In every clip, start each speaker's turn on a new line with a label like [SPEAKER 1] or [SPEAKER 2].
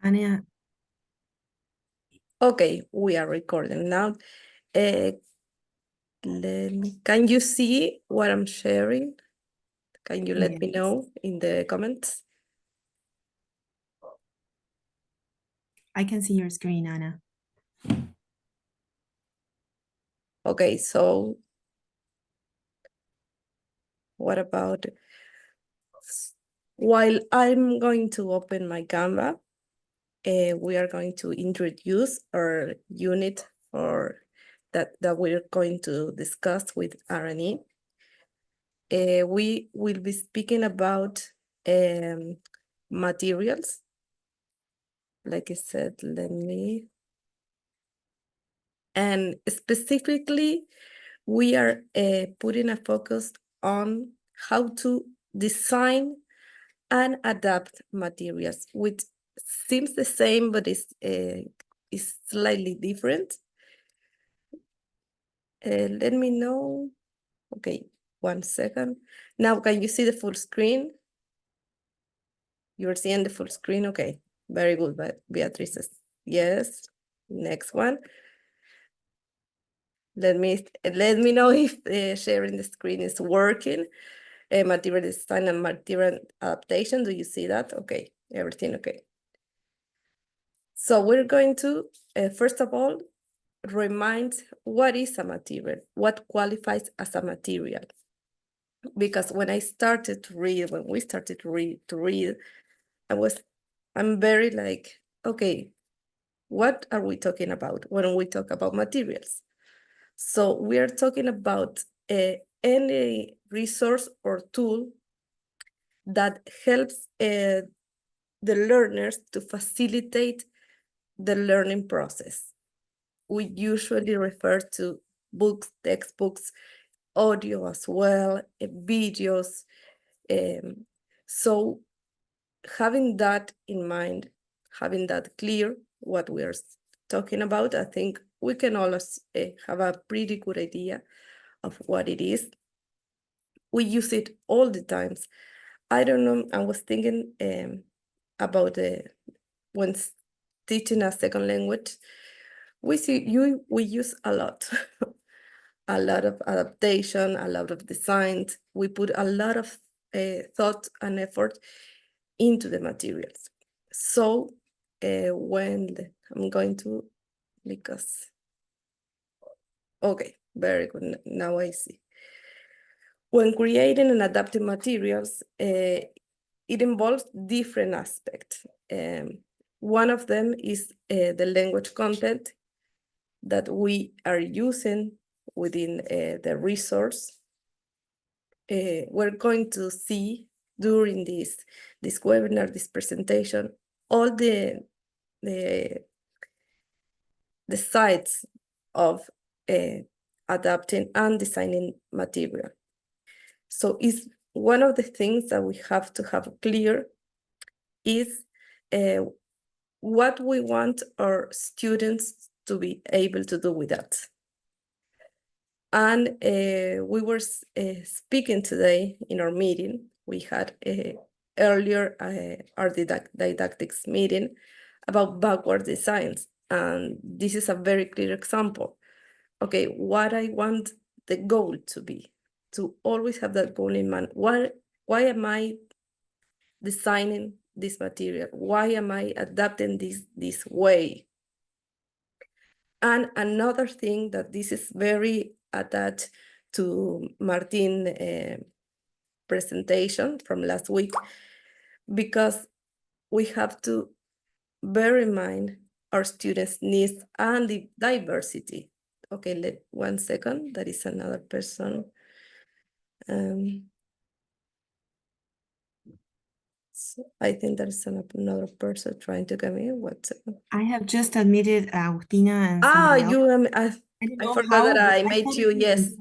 [SPEAKER 1] Anna,
[SPEAKER 2] Okay, we are recording now. Can you see what I'm sharing? Can you let me
[SPEAKER 1] yes,
[SPEAKER 2] know in the comments?
[SPEAKER 1] I can see your screen, Anna.
[SPEAKER 2] Okay, so what about, while I'm going to open my Canva, we are going to introduce our unit or that we're going to discuss with Araní. We will be speaking about materials. Like I said, and specifically, we are putting a focus on how to design and adapt materials, which seems the same, but is slightly different. Let me know. Okay, 1 second. Now, can you see the full screen? You're seeing the full screen? Okay, very good, Beatrice. Yes, next one. Let me know if sharing the screen is working. Material design and material adaptation. Do you see that? Okay, everything okay. So we're going to, first of all, remind what is a material, what qualifies as a material. Because when we started to read, I'm very like, okay, what are we talking about when we talk about materials? So we are talking about any resource or tool that helps the learners to facilitate the learning process. We usually refer to books, textbooks, audio as well, videos. So having that in mind, having that clear, what we are talking about, I think we can always have a pretty good idea of what it is. We use it all the times. I don't know, I was thinking about when teaching a second language, we use a lot, a lot of adaptation, a lot of designs. We put a lot of thought and effort into the materials. So I'm going to, because, okay, very good, now I see. When creating and adapting materials, it involves different aspects. One of them is the language content that we are using within the resource. We're going to see during this webinar, this presentation, all the sides of adapting and designing material. So it's one of the things that we have to have clear is what we want our students to be able to do with that. And we were speaking today in our meeting. We had earlier our didactics meeting about backward designs. And this is a very clear example. Okay, what I want the goal to be, to always have that goal in mind. Why am I designing this material? Why am I adapting this way? And another thing that this is very attached to Martin's presentation from last week, because we have to bear in mind our students' needs and the diversity. Okay, 1 second, that is another person. So I think there's another person trying to come in. What?
[SPEAKER 1] I have just admitted Agustina and somebody else.
[SPEAKER 2] I forgot that I made you, yes,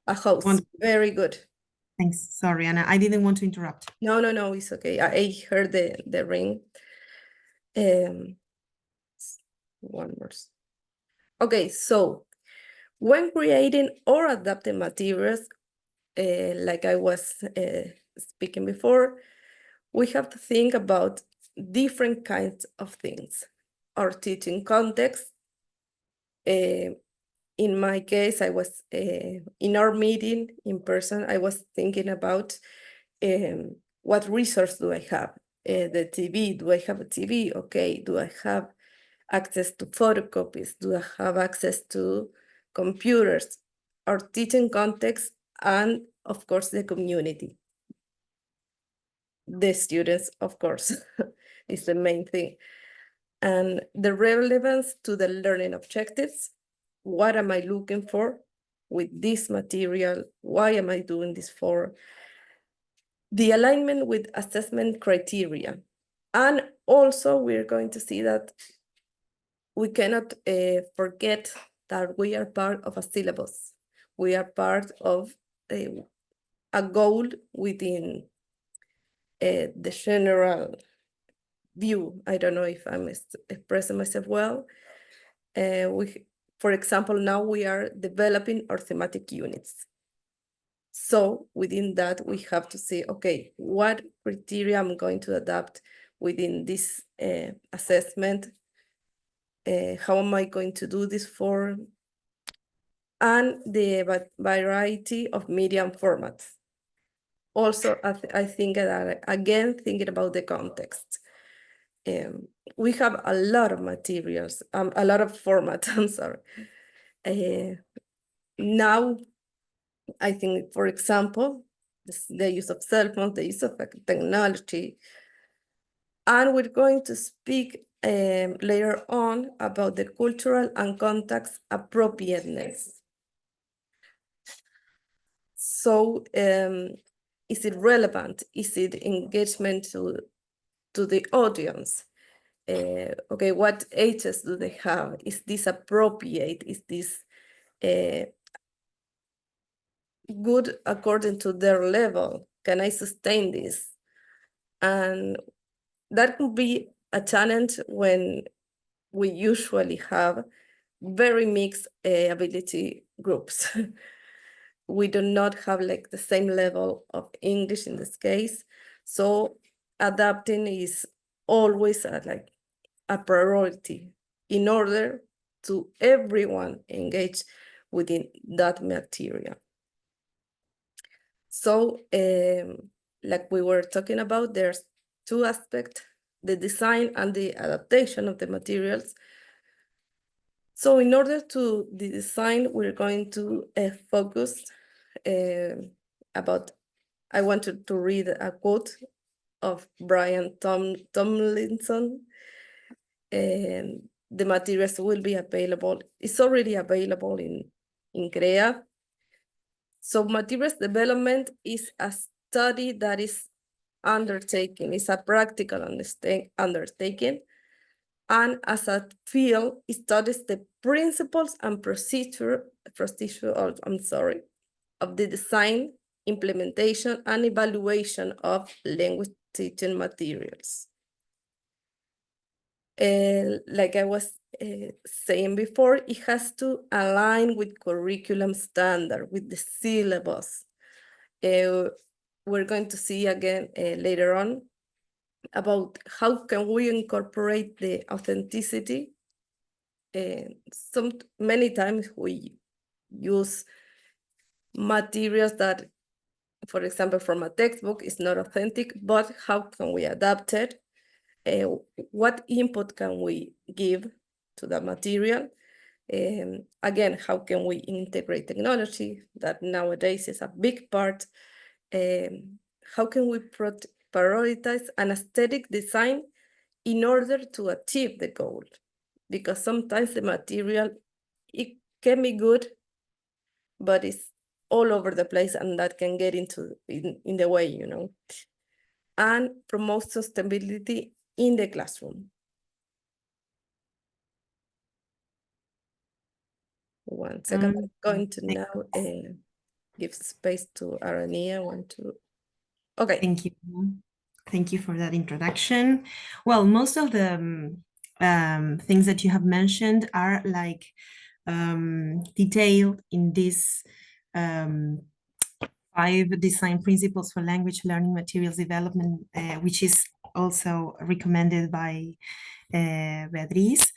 [SPEAKER 2] a host.
[SPEAKER 1] Wonderful.
[SPEAKER 2] Very good.
[SPEAKER 1] Thanks. Sorry, Anna. I didn't want to interrupt.
[SPEAKER 2] No, it's okay. I heard the ring. One more. Okay, so when creating or adapting materials, like I was speaking before, we have to think about different kinds of things. Our teaching context, in my case, I was in our meeting in person, I was thinking about what resource do I have? The TV, do I have a TV? Okay, do I have access to photocopies? Do I have access to computers? Our teaching context, and of course, the community. The students, of course, is the main thing. And the relevance to the learning objectives. What am I looking for with this material? Why am I doing this for? The alignment with assessment criteria. And also we're going to see that we cannot forget that we are part of a syllabus. We are part of a goal within the general view. I don't know if I'm expressing myself well. For example, now we are developing our thematic units. So within that, we have to say, okay, what criteria I'm going to adapt within this assessment? How am I going to do this for? And the variety of media and formats. Also, I think that, again, thinking about the context. We have a lot of materials, a lot of formats, I'm sorry. Now, I think, for example, the use of cell phones, the use of technology. And we're going to speak later on about the cultural and context appropriateness. So is it relevant? Is it engagement to the audience? Okay, what ages do they have? Is this appropriate? Is this good according to their level? Can I sustain this? And that could be a challenge when we usually have very mixed ability groups. We do not have like the same level of English in this case. So adapting is always like a priority in order to everyone engage within that material. So like we were talking about, there's two aspects, the design and the adaptation of the materials. So in order to the design, we're going to focus about, I wanted to read a quote of Brian Tomlinson. And the materials will be available, it's already available in CREA. So materials development is a study that is undertaken, it's a practical undertaking. And as a field, it studies the principles and procedure of the design, implementation, and evaluation of language teaching materials. Like I was saying before, it has to align with curriculum standard, with the syllabus. We're going to see again later on about how can we incorporate the authenticity. Many times we use materials that, for example, from a textbook is not authentic, but how can we adapt it? What input can we give to the material? Again, how can we integrate technology that nowadays is a big part? How can we prioritize an aesthetic design in order to achieve the goal? Because sometimes the material, it can be good, but it's all over the place, and that can get in the way, you know. And promote sustainability in the classroom. One second, I'm going to now give space to Araní. Okay.
[SPEAKER 1] Thank you. Thank you for that introduction. Well, most of the things that you have mentioned are like detailed in this 5 design principles for language learning materials development, which is also recommended by Beatriz.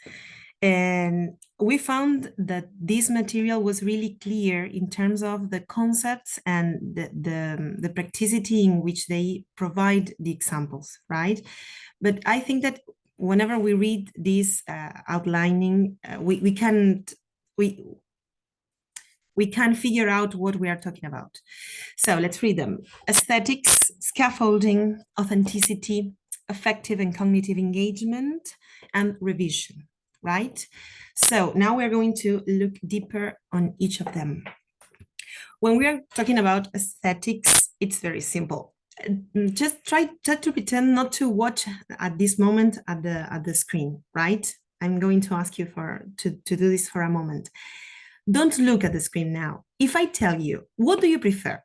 [SPEAKER 1] And we found that this material was really clear in terms of the concepts and the practicity in which they provide the examples, right? But I think that whenever we read this outlining, we can figure out what we are talking about. So let's read them. Aesthetics, scaffolding, authenticity, affective and cognitive engagement, and revision, right? So now we're going to look deeper on each of them. When we are talking about aesthetics, it's very simple. Just try to pretend not to watch at this moment at the screen, right? I'm going to ask you to do this for a moment. Don't look at the screen now. If I tell you, what do you prefer?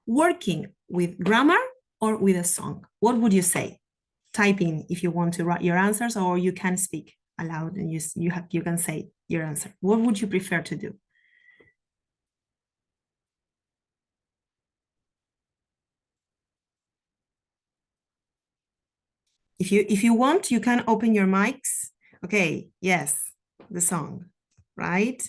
[SPEAKER 1] Working with grammar or with a song? What would you say? Type in if you want to write your answers, or you can speak aloud and you can say your answer. What would you prefer to do? If you want, you can open your mics. Okay, yes, the song, right?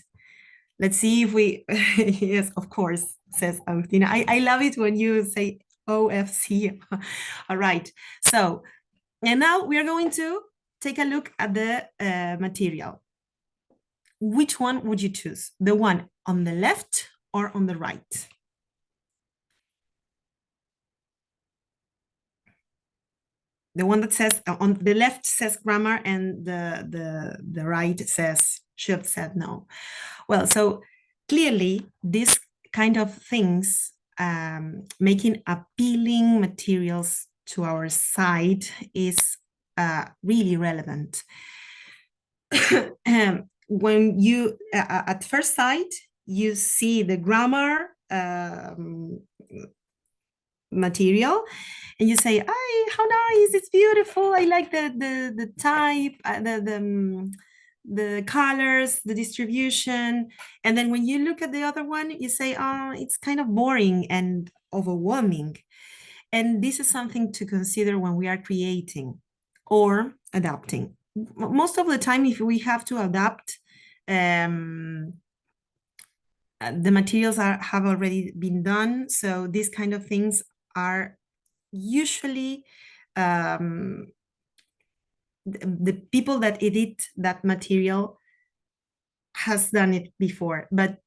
[SPEAKER 1] Let's see if we, yes, of course, says Agustina. I love it when you say OFC. All right, so, and now we are going to take a look at the material. Which one would you choose? The one on the left or on the right? The one that says, on the left says grammar and the right says, should said no. Well, so clearly this kind of things, making appealing materials to our side is really relevant. When you, at first sight, you see the grammar material and you say, how nice, it's beautiful, I like the type, the colors, the distribution. And then when you look at the other one, you say, oh, it's kind of boring and overwhelming. And this is something to consider when we are creating or adapting. Most of the time, if we have to adapt, the materials have already been done. So these kind of things are usually the people that edit that material has done it before. But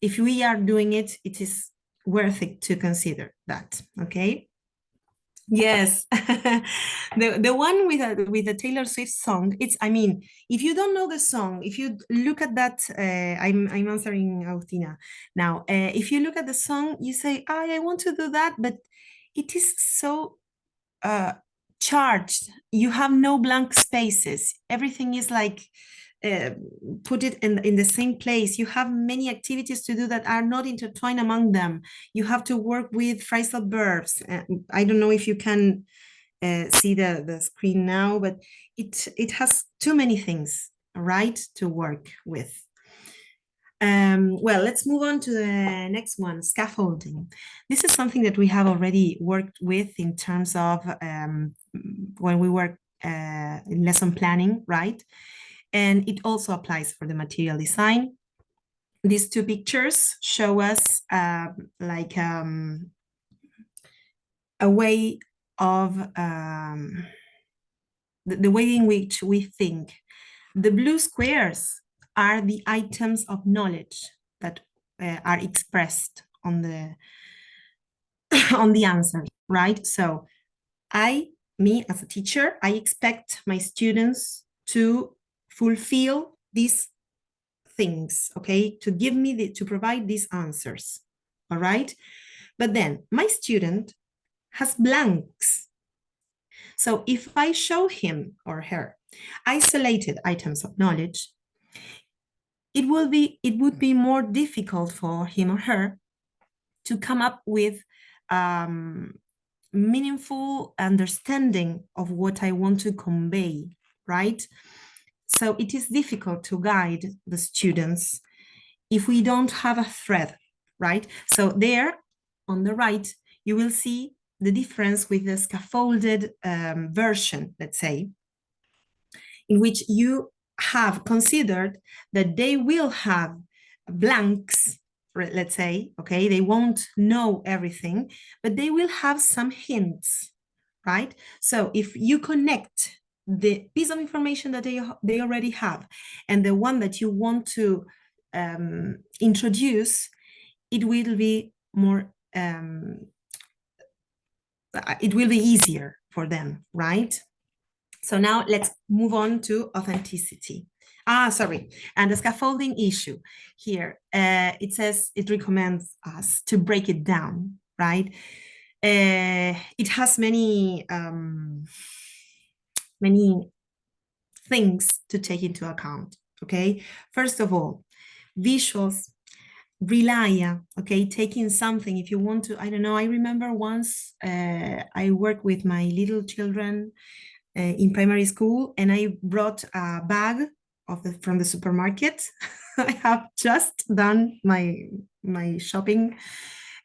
[SPEAKER 1] if we are doing it, it is worth it to consider that, okay? Yes, the one with the Taylor Swift song. It's, I mean, if you don't know the song, if you look at that, I'm answering Agustina now. If you look at the song, you say, I want to do that, but it is so charged. You have no blank spaces. Everything is like put it in the same place. You have many activities to do that are not intertwined among them. You have to work with phrasal verbs. I don't know if you can see the screen now, but it has too many things, right, to work with. Well, let's move on to the next one, scaffolding. This is something that we have already worked with in terms of when we work in lesson planning, right? And it also applies for the material design. These two pictures show us like a way of the way in which we think. The blue squares are the items of knowledge that are expressed on the on the answer, right? So me as a teacher, I expect my students to fulfill these things, okay? To give me to provide these answers, all right? But then my student has blanks. So if I show him or her isolated items of knowledge, it would be more difficult for him or her to come up with meaningful understanding of what I want to convey, right? So it is difficult to guide the students if we don't have a thread, right? So there on the right, you will see the difference with the scaffolded version, let's say, in which you have considered that they will have blanks, let's say, okay, they won't know everything, but they will have some hints, right? So if you connect the piece of information that they already have and the one that you want to introduce, it will be more, it will be easier for them, right? So now let's move on to authenticity. Sorry, and the scaffolding issue here, it says it recommends us to break it down, right? It has many things to take into account, okay? First of all, visuals, rely, okay, taking something, if you want to, I don't know, I remember once I worked with my little children in primary school, and I brought a bag from the supermarket. I have just done my shopping,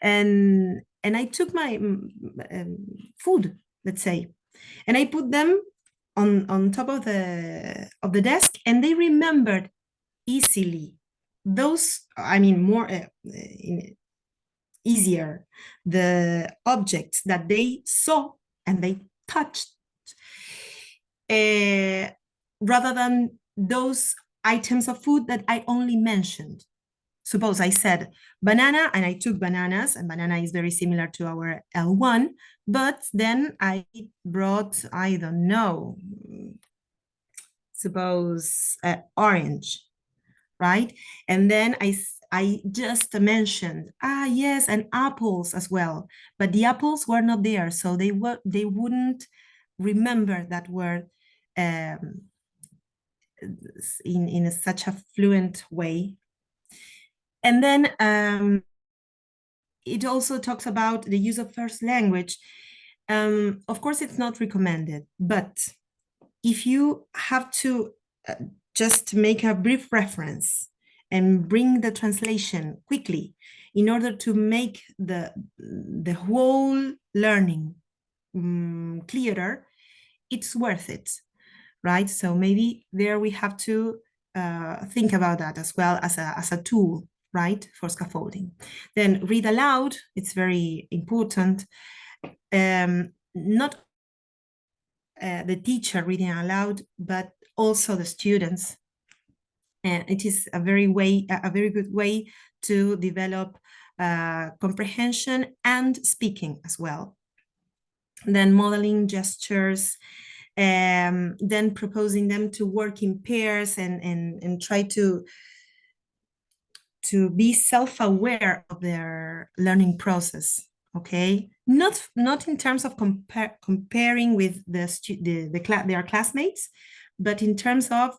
[SPEAKER 1] and I took my food, let's say, and I put them on top of the desk, and they remembered easily those. I mean, more easier the objects that they saw and they touched, rather than those items of food that I only mentioned. Suppose I said banana and I took bananas, and banana is very similar to our L1, but then I brought, I don't know, suppose orange, right? And then I just mentioned, yes, and apples as well, but the apples were not there, so they wouldn't remember that word in such a fluent way. And then it also talks about the use of first language. Of course, it's not recommended, but if you have to just make a brief reference and bring the translation quickly in order to make the whole learning clearer, it's worth it, right? So maybe there we have to think about that as well as a tool, right, for scaffolding. Then read aloud, it's very important. Not the teacher reading aloud, but also the students. And it is a very good way to develop comprehension and speaking as well. Then modeling gestures, then proposing them to work in pairs and try to be self-aware of their learning process. Okay, not in terms of comparing with their classmates, but in terms of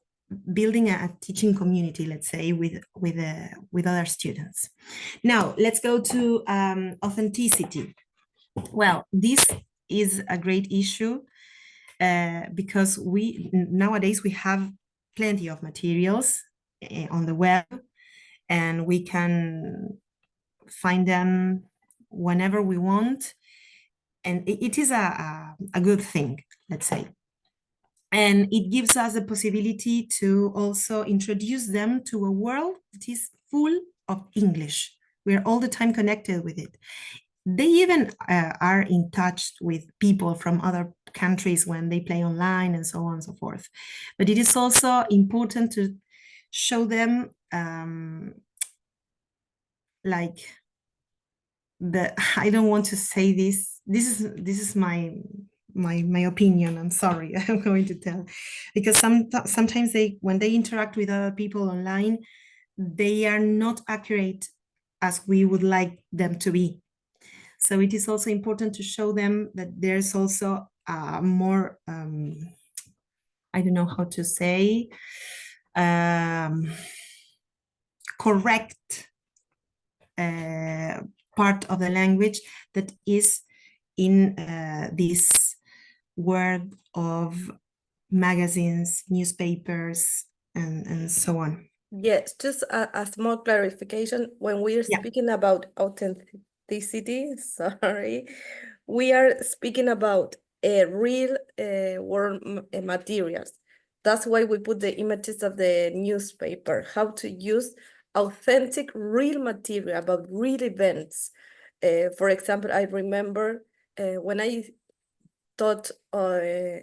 [SPEAKER 1] building a teaching community, let's say, with other students. Now let's go to authenticity. Well, this is a great issue because nowadays we have plenty of materials on the web, and we can find them whenever we want, and it is a good thing, let's say. And it gives us a possibility to also introduce them to a world that is full of English. We're all the time connected with it. They even are in touch with people from other countries when they play online and so on and so forth. But it is also important to show them like I don't want to say this. This is my opinion. I'm sorry. I'm going to tell, because sometimes when they interact with other people online, they are not accurate as we would like them to be. So it is also important to show them that there's also more, I don't know how to say, correct part of the language that is in this world of magazines, newspapers, and so on.
[SPEAKER 2] Yes, just a small clarification. When we are speaking about authenticity, sorry, we are speaking about real world materials. That's why we put the images of the newspaper, how to use authentic real material about real events. For example, I remember when I taught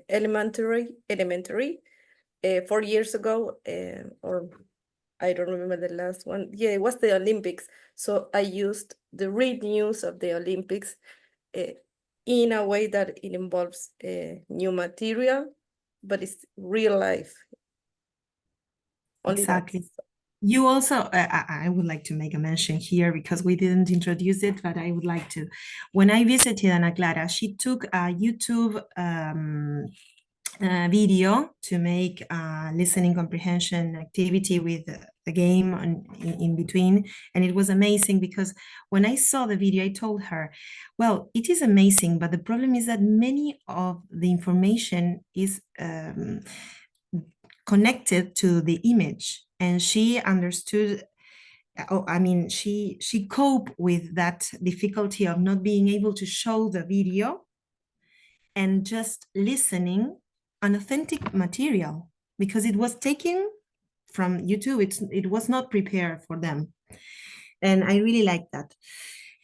[SPEAKER 2] elementary 4 years ago, or I don't remember the last one. Yeah, it was the Olympics. So I used the real news of the Olympics in a way that it involves new material, but it's real life. Only that.
[SPEAKER 1] Exactly. You also, I would like to make a mention here because we didn't introduce it, but I would like to. When I visited Anaclara, she took a YouTube video to make a listening comprehension activity with the game in between. And it was amazing because when I saw the video, I told her, well, it is amazing, but the problem is that many of the information is connected to the image. And she understood, I mean, she coped with that difficulty of not being able to show the video and just listening an authentic material because it was taken from YouTube. It was not prepared for them. And I really like that.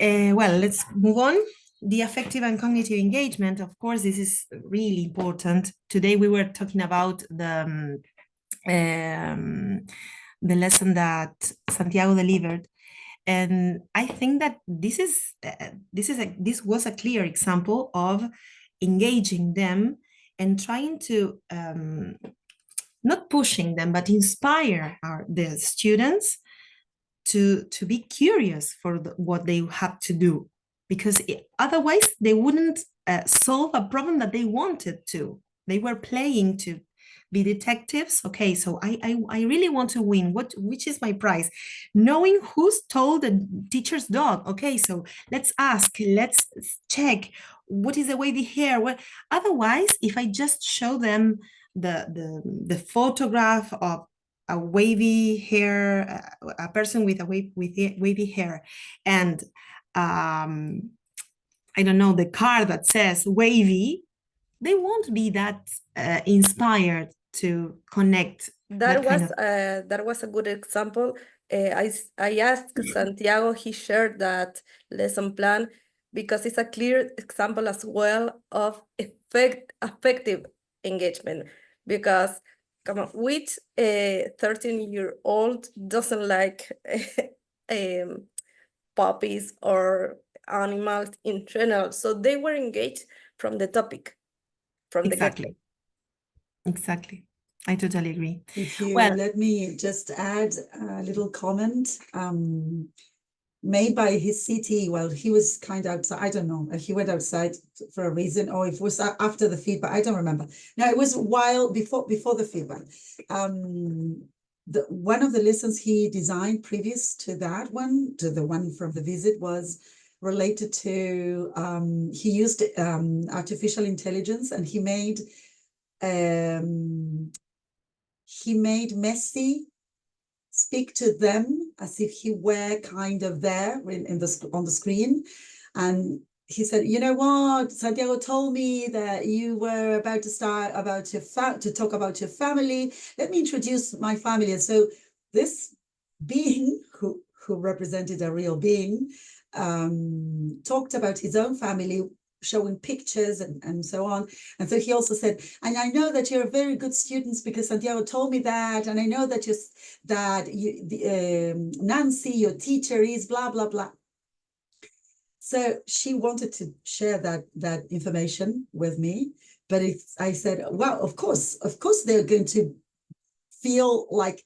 [SPEAKER 1] Well, let's move on. The affective and cognitive engagement, of course, this is really important. Today we were talking about the lesson that Santiago delivered. And I think that this was a clear example of engaging them and trying to not pushing them, but inspire the students to be curious for what they have to do, because otherwise they wouldn't solve a problem that they wanted to. They were playing to be detectives. Okay, so I really want to win. Which is my prize? Knowing who stole the teacher's dog. Okay, so let's ask, let's check what is the wavy hair. What otherwise, if I just show them the photograph of a wavy hair, a person with wavy hair, and I don't know, the car that says wavy, they won't be that inspired to connect.
[SPEAKER 2] That was a good example. I asked Santiago, he shared that lesson plan because it's a clear example as well of effective engagement. Because come on, which 13-year-old doesn't like puppies or animals in general? So they were engaged from the topic, from
[SPEAKER 1] Exactly.
[SPEAKER 2] the
[SPEAKER 1] Exactly. I totally agree.
[SPEAKER 3] If you
[SPEAKER 1] Well,
[SPEAKER 3] let me just add a little comment made by his CT. Well, he was kind of outside. I don't know if he went outside for a reason or if it was after the feedback. I don't remember. No, it was while before the feedback. One of the lessons he designed previous to that one, to the one from the visit, was related to he used artificial intelligence, and he made Messi speak to them as if he were kind of there on the screen. And he said, you know what, Santiago told me that you were about to start to talk about your family. Let me introduce my family. And so this being who represented a real being talked about his own family, showing pictures and so on. And so he also said, and I know that you're very good students because Santiago told me that, and I know that Nancy, your teacher, is blah, blah, blah. So she wanted to share that information with me, but I said, well, of course they're going to feel like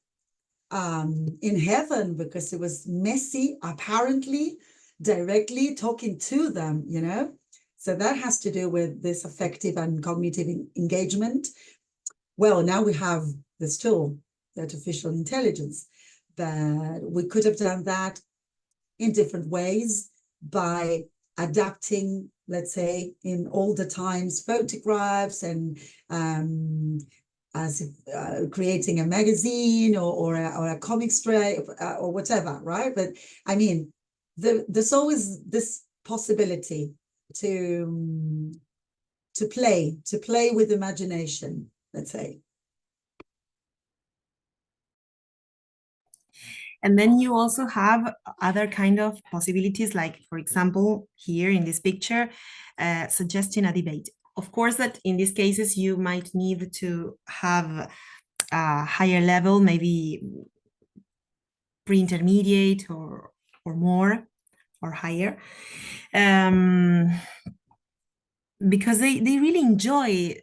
[SPEAKER 3] in heaven, because it was Messi apparently directly talking to them, you know. So that has to do with this affective and cognitive engagement. Well, now we have this tool, artificial intelligence, that we could have done that in different ways by adapting, let's say, in older times, photographs and creating a magazine or a comic strip or whatever, right? But I mean, there's always this possibility to play with imagination, let's say.
[SPEAKER 1] And then you also have other kind of possibilities, like, for example, here in this picture, suggesting a debate. Of course, that in these cases, you might need to have a higher level, maybe pre-intermediate or more or higher, because they really enjoy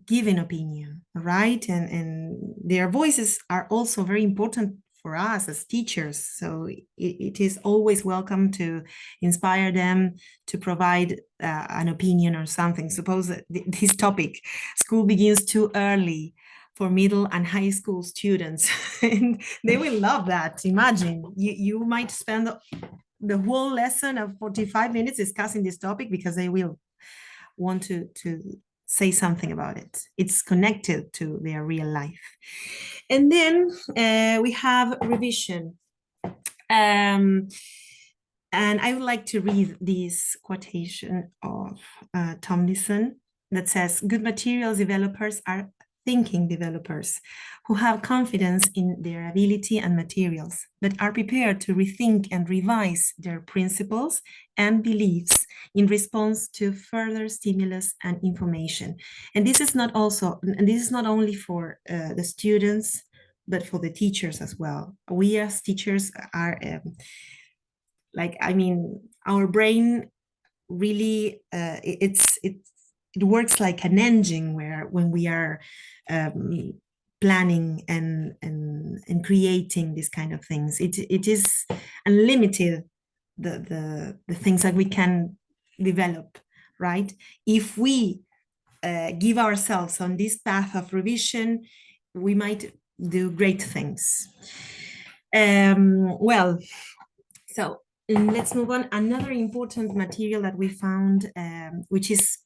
[SPEAKER 1] giving opinion, right? And their voices are also very important for us as teachers. So it is always welcome to inspire them to provide an opinion or something. Suppose that this topic, school begins too early for middle and high school students, and they will love that. Imagine you might spend the whole lesson of 45 minutes discussing this topic because they will want to say something about it. It's connected to their real life. And then we have revision. And I would like to read this quotation of Tomlinson that says, "Good materials developers are thinking developers who have confidence in their ability and materials, but are prepared to rethink and revise their principles and beliefs in response to further stimulus and information." And this is not only for the students, but for the teachers as well. We as teachers are our brain really it works like an engine where when we are planning and creating these kind of things, it is unlimited, the things that we can develop, right? If we give ourselves on this path of revision, we might do great things. Well, so let's move on. Another important material that we found, which is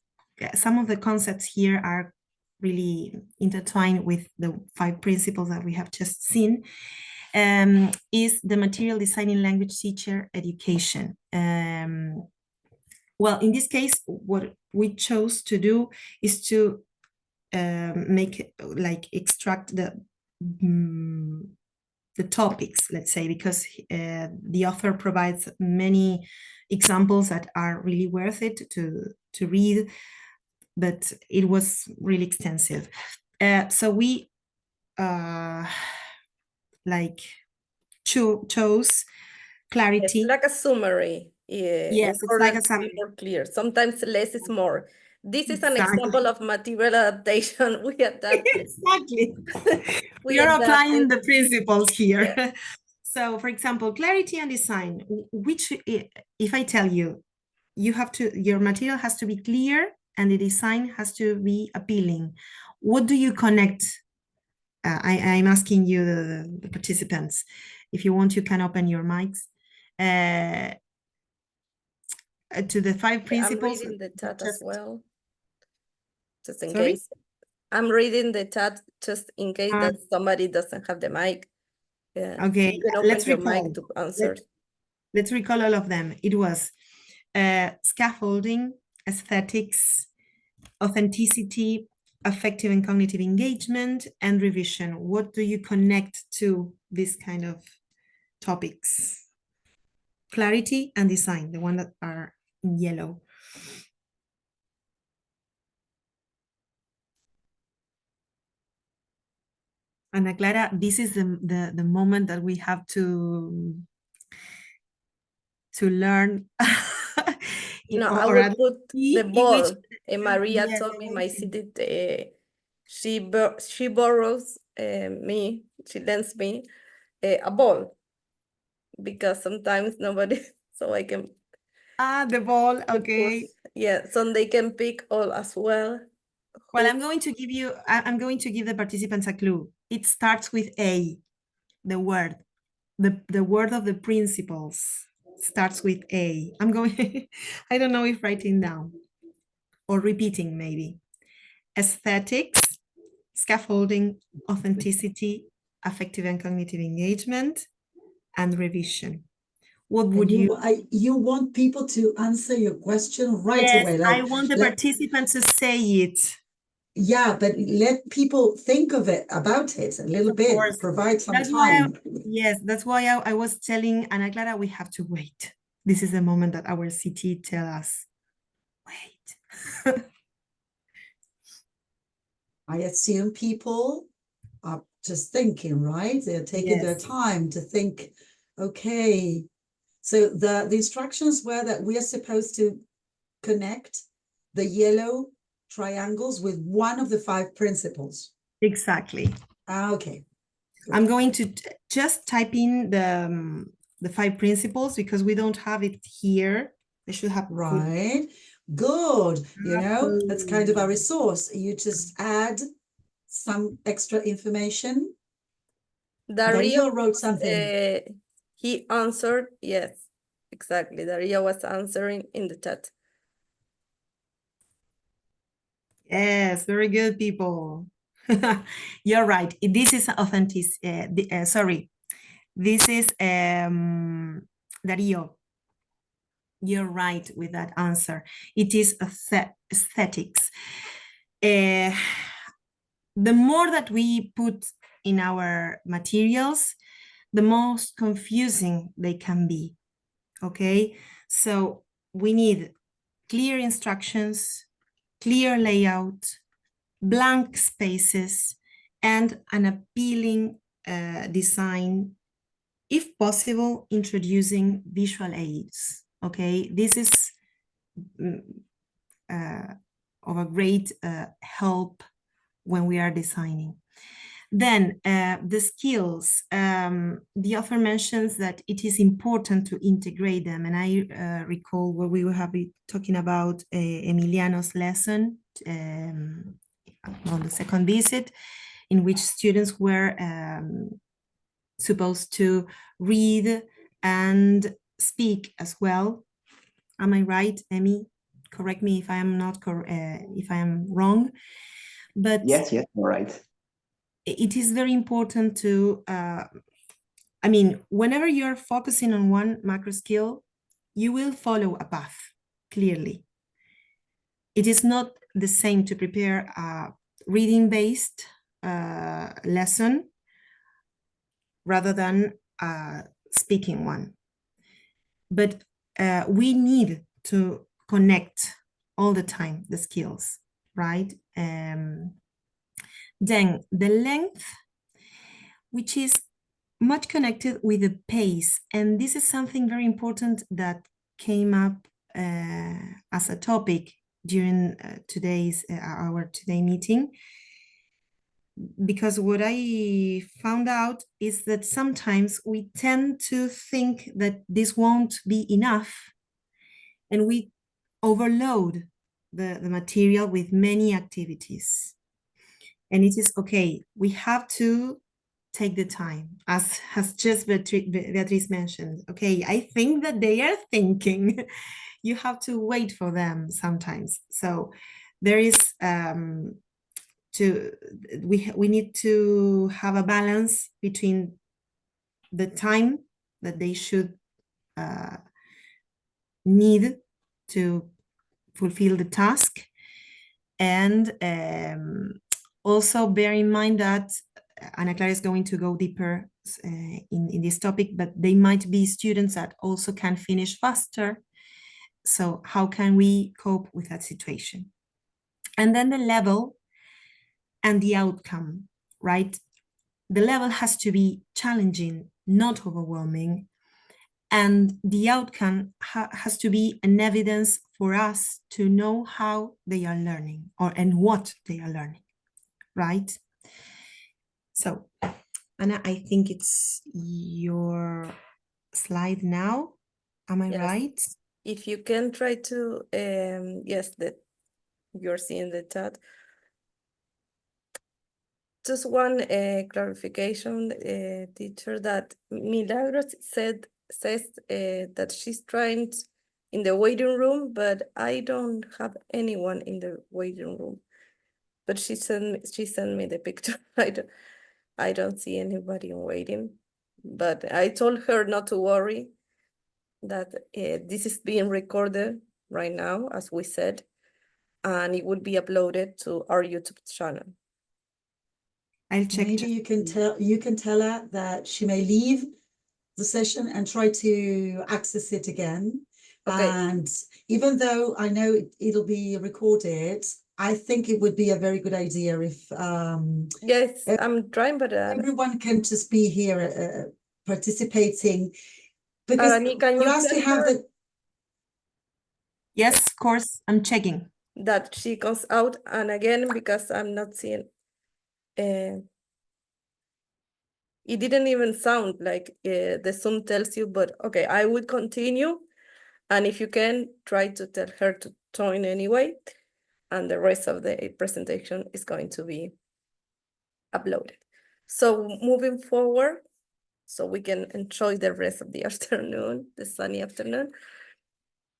[SPEAKER 1] some of the concepts here are really intertwined with the 5 principles that we have just seen, is the material design in language teacher education. Well, in this case, what we chose to do is to extract the topics, let's say, because the author provides many examples that are really worth it to read, but it was really extensive. So we chose clarity.
[SPEAKER 2] It's like a summary.
[SPEAKER 1] Yes, it's like a summary.
[SPEAKER 2] More clear. Sometimes less is more. This is an
[SPEAKER 1] Exactly.
[SPEAKER 2] example of material adaptation. We adapt.
[SPEAKER 1] Exactly. We are
[SPEAKER 2] adapted.
[SPEAKER 1] applying the principles here. Yeah. So, for example, clarity and design. Which, if I tell you, your material has to be clear and the design has to be appealing, what do you connect? I'm asking you, the participants. If you want, you can open your mics. To the 5 principles.
[SPEAKER 2] I'm reading the chat as well, just in
[SPEAKER 1] Sorry?
[SPEAKER 2] case. I'm reading the chat just in case that somebody doesn't have the mic. Yeah.
[SPEAKER 1] Okay,
[SPEAKER 2] you can open
[SPEAKER 1] let's
[SPEAKER 2] your
[SPEAKER 1] recall.
[SPEAKER 2] mic to answer.
[SPEAKER 1] Let's recall all of them. It was scaffolding, aesthetics, authenticity, affective and cognitive engagement, and revision. What do you connect to this kind of topics? Clarity and design, the one that are in yellow. Anaclara, this is the moment that we have to learn.
[SPEAKER 2] I will put the ball. Maria told me my city, she borrows me, she lends me a ball because sometimes nobody, so I can.
[SPEAKER 1] The ball, okay.
[SPEAKER 2] Yeah, so they can pick all as well.
[SPEAKER 1] Well, I'm going to give the participants a clue. It starts with A, the word. The word of the principles starts with A. I'm going, I don't know if writing down or repeating maybe. Aesthetics, scaffolding, authenticity, affective and cognitive engagement, and revision. What
[SPEAKER 3] And
[SPEAKER 1] would you?
[SPEAKER 3] you want people to answer your question right
[SPEAKER 1] Yes,
[SPEAKER 3] away.
[SPEAKER 1] I want the participants to say it.
[SPEAKER 3] Yeah, but let people think of it, about it a little
[SPEAKER 1] Of
[SPEAKER 3] bit,
[SPEAKER 1] course.
[SPEAKER 3] provide some
[SPEAKER 1] That's why
[SPEAKER 3] time.
[SPEAKER 1] yes, that's why I was telling Anaclara we have to wait. This is the moment that our CT tell us, wait.
[SPEAKER 3] I assume people are just thinking, right? They're taking their
[SPEAKER 1] Yes.
[SPEAKER 3] time to think, okay. So the instructions were that we are supposed to connect the yellow triangles with one of the 5 principles.
[SPEAKER 1] Exactly.
[SPEAKER 3] Okay.
[SPEAKER 1] I'm going to just type in the 5 principles because we don't have it here. They should have
[SPEAKER 3] Right. Good. You know, that's kind of a resource. You just add some extra information. Darío wrote something.
[SPEAKER 2] He answered, yes, exactly. Darío was answering in the chat.
[SPEAKER 1] Yes, very good, people. You're right. This is authentic. Sorry, this is Darío. You're right with that answer. It is aesthetics. The more that we put in our materials, the most confusing they can be. Okay, so we need clear instructions, clear layout, blank spaces, and an appealing design, if possible, introducing visual aids. Okay, this is of a great help when we are designing. Then the skills, the author mentions that it is important to integrate them. And I recall what we have been talking about Emiliano's lesson on the second visit, in which students were supposed to read and speak as well. Am I right, Emmy? Correct me if I am not if I am wrong. But
[SPEAKER 4] yes, you're right.
[SPEAKER 1] It is very important to, I mean, whenever you're focusing on one macro skill, you will follow a path clearly. It is not the same to prepare a reading-based lesson rather than a speaking one. But we need to connect all the time the skills, right? Then the length, which is much connected with the pace. And this is something very important that came up as a topic during our today meeting. Because what I found out is that sometimes we tend to think that this won't be enough, and we overload the material with many activities. And it is okay, we have to take the time, as has just Beatriz mentioned. Okay, I think that they are thinking. You have to wait for them sometimes. So there is we need to have a balance between the time that they should need to fulfill the task, and also bear in mind that Anaclara is going to go deeper in this topic, but they might be students that also can finish faster. So how can we cope with that situation? And then the level and the outcome, right? The level has to be challenging, not overwhelming. And the outcome has to be an evidence for us to know how they are learning and what they are learning, right? So, Anna, I think it's your slide now. Am I right?
[SPEAKER 2] If you can try to, yes, that you're seeing the chat. Just one clarification, teacher, that Milagros says that she's trying in the waiting room, but I don't have anyone in the waiting room. But she sent me the picture. I don't see anybody in waiting. But I told her not to worry. that this is being recorded right now, as we said, and it will be uploaded to our YouTube channel.
[SPEAKER 1] I'll check.
[SPEAKER 3] Maybe you can tell her that she may leave the session and try to access it again.
[SPEAKER 2] Okay.
[SPEAKER 3] And even though I know it'll be recorded, I think it would be a very good idea if
[SPEAKER 2] Yes, I'm trying, but
[SPEAKER 3] everyone can just be here participating, because
[SPEAKER 2] Araní, can
[SPEAKER 3] for
[SPEAKER 2] you
[SPEAKER 3] us to
[SPEAKER 2] tell
[SPEAKER 3] have
[SPEAKER 2] her
[SPEAKER 3] the
[SPEAKER 1] Yes, of course, I'm checking.
[SPEAKER 2] that she comes out, and again, because I'm not seeing, it didn't even sound like the Zoom tells you, but okay, I will continue, and if you can, try to tell her to join anyway, and the rest of the presentation is going to be uploaded. So moving forward, so we can enjoy the rest of the afternoon, the sunny afternoon.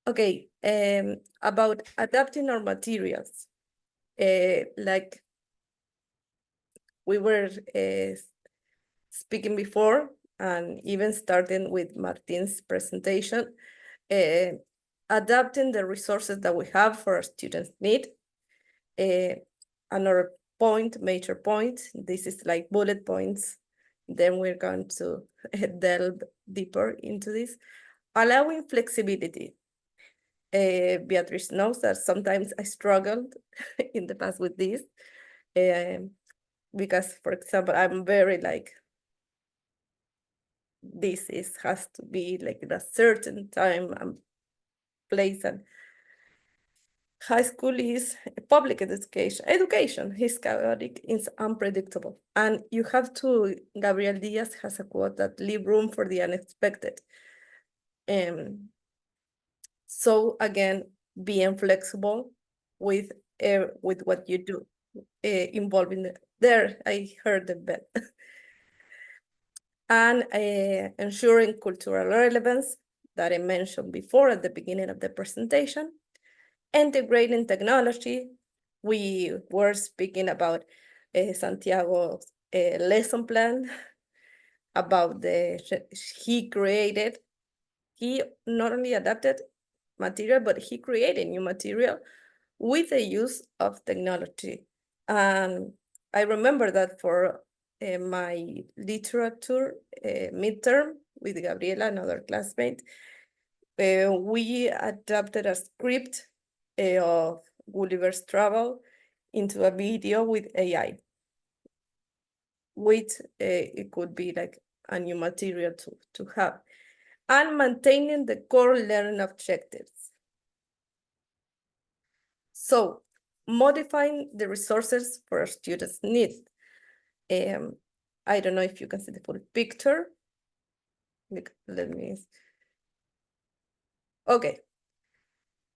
[SPEAKER 2] Okay, about adapting our materials. Like we were speaking before, and even starting with Martin's presentation, adapting the resources that we have for our students' need. Another point, major point, this is like bullet points, then we're going to delve deeper into this. Allowing flexibility. Beatrice knows that sometimes I struggled in the past with this, because, for example, I'm very like, this has to be like at a certain time and place, and high school is public education is chaotic, it's unpredictable, and you have to, Gabriel Diaz has a quote that leave room for the unexpected. So again, being flexible with what you do, involving there, I heard the bell. And ensuring cultural relevance that I mentioned before at the beginning of the presentation. Integrating technology. We were speaking about Santiago's lesson plan, about he not only adapted material, but he created new material with the use of technology. And I remember that for my literature midterm with Gabriela, another classmate, we adapted a script of Gulliver's Travel into a video with AI, which it could be like a new material to have. And maintaining the core learning objectives. So modifying the resources for our students' needs. I don't know if you can see the full picture. Let me. Okay.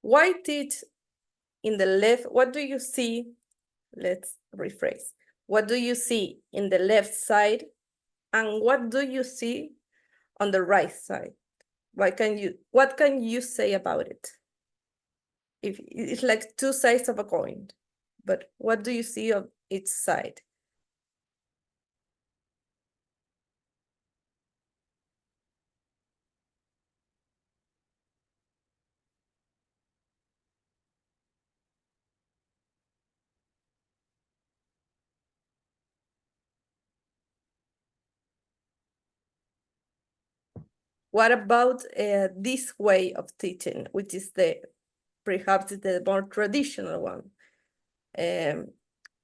[SPEAKER 2] Why did in the left, what do you see? Let's rephrase. What do you see in the left side? And what do you see on the right side? What can you say about it? If it's like two sides of a coin, but what do you see on each side? What about this way of teaching, which is perhaps the more traditional one?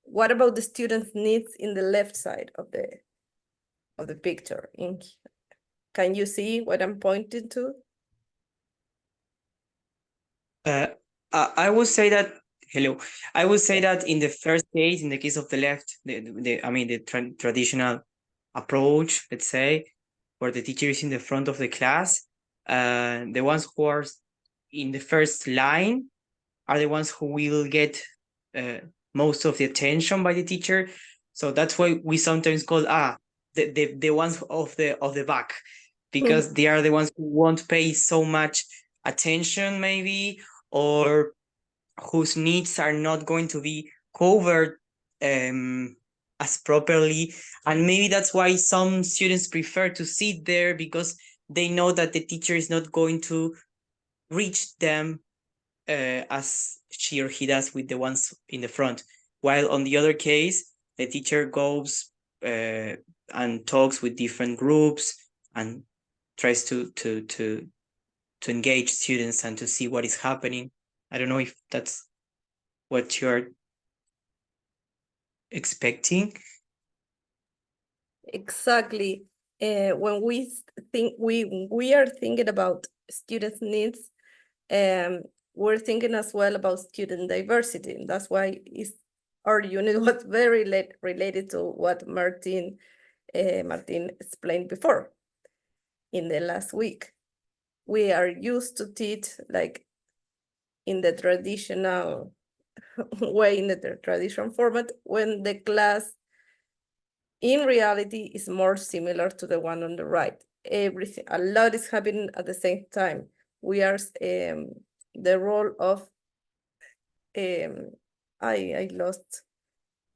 [SPEAKER 2] What about the students' needs in the left side of the picture? Can you see what I'm pointing to?
[SPEAKER 4] I would say that, hello, I would say that in the first case, in the case of the left, the traditional approach, let's say, where the teacher is in the front of the class, the ones who are in the first line are the ones who will get most of the attention by the teacher. So that's why we sometimes call the ones of the back, because they are the ones who won't pay so much attention, maybe, or whose needs are not going to be covered as properly. And maybe that's why some students prefer to sit there, because they know that the teacher is not going to reach them as she or he does with the ones in the front. While on the other case, the teacher goes and talks with different groups and tries to engage students and to see what is happening. I don't know if that's what you're expecting.
[SPEAKER 2] Exactly. When we think we are thinking about students' needs, we're thinking as well about student diversity. And that's why our unit was very related to what Martin explained before in the last week. We are used to teach like in the traditional way, in the traditional format, when the class in reality is more similar to the one on the right. Everything, a lot is happening at the same time. We are the role of I lost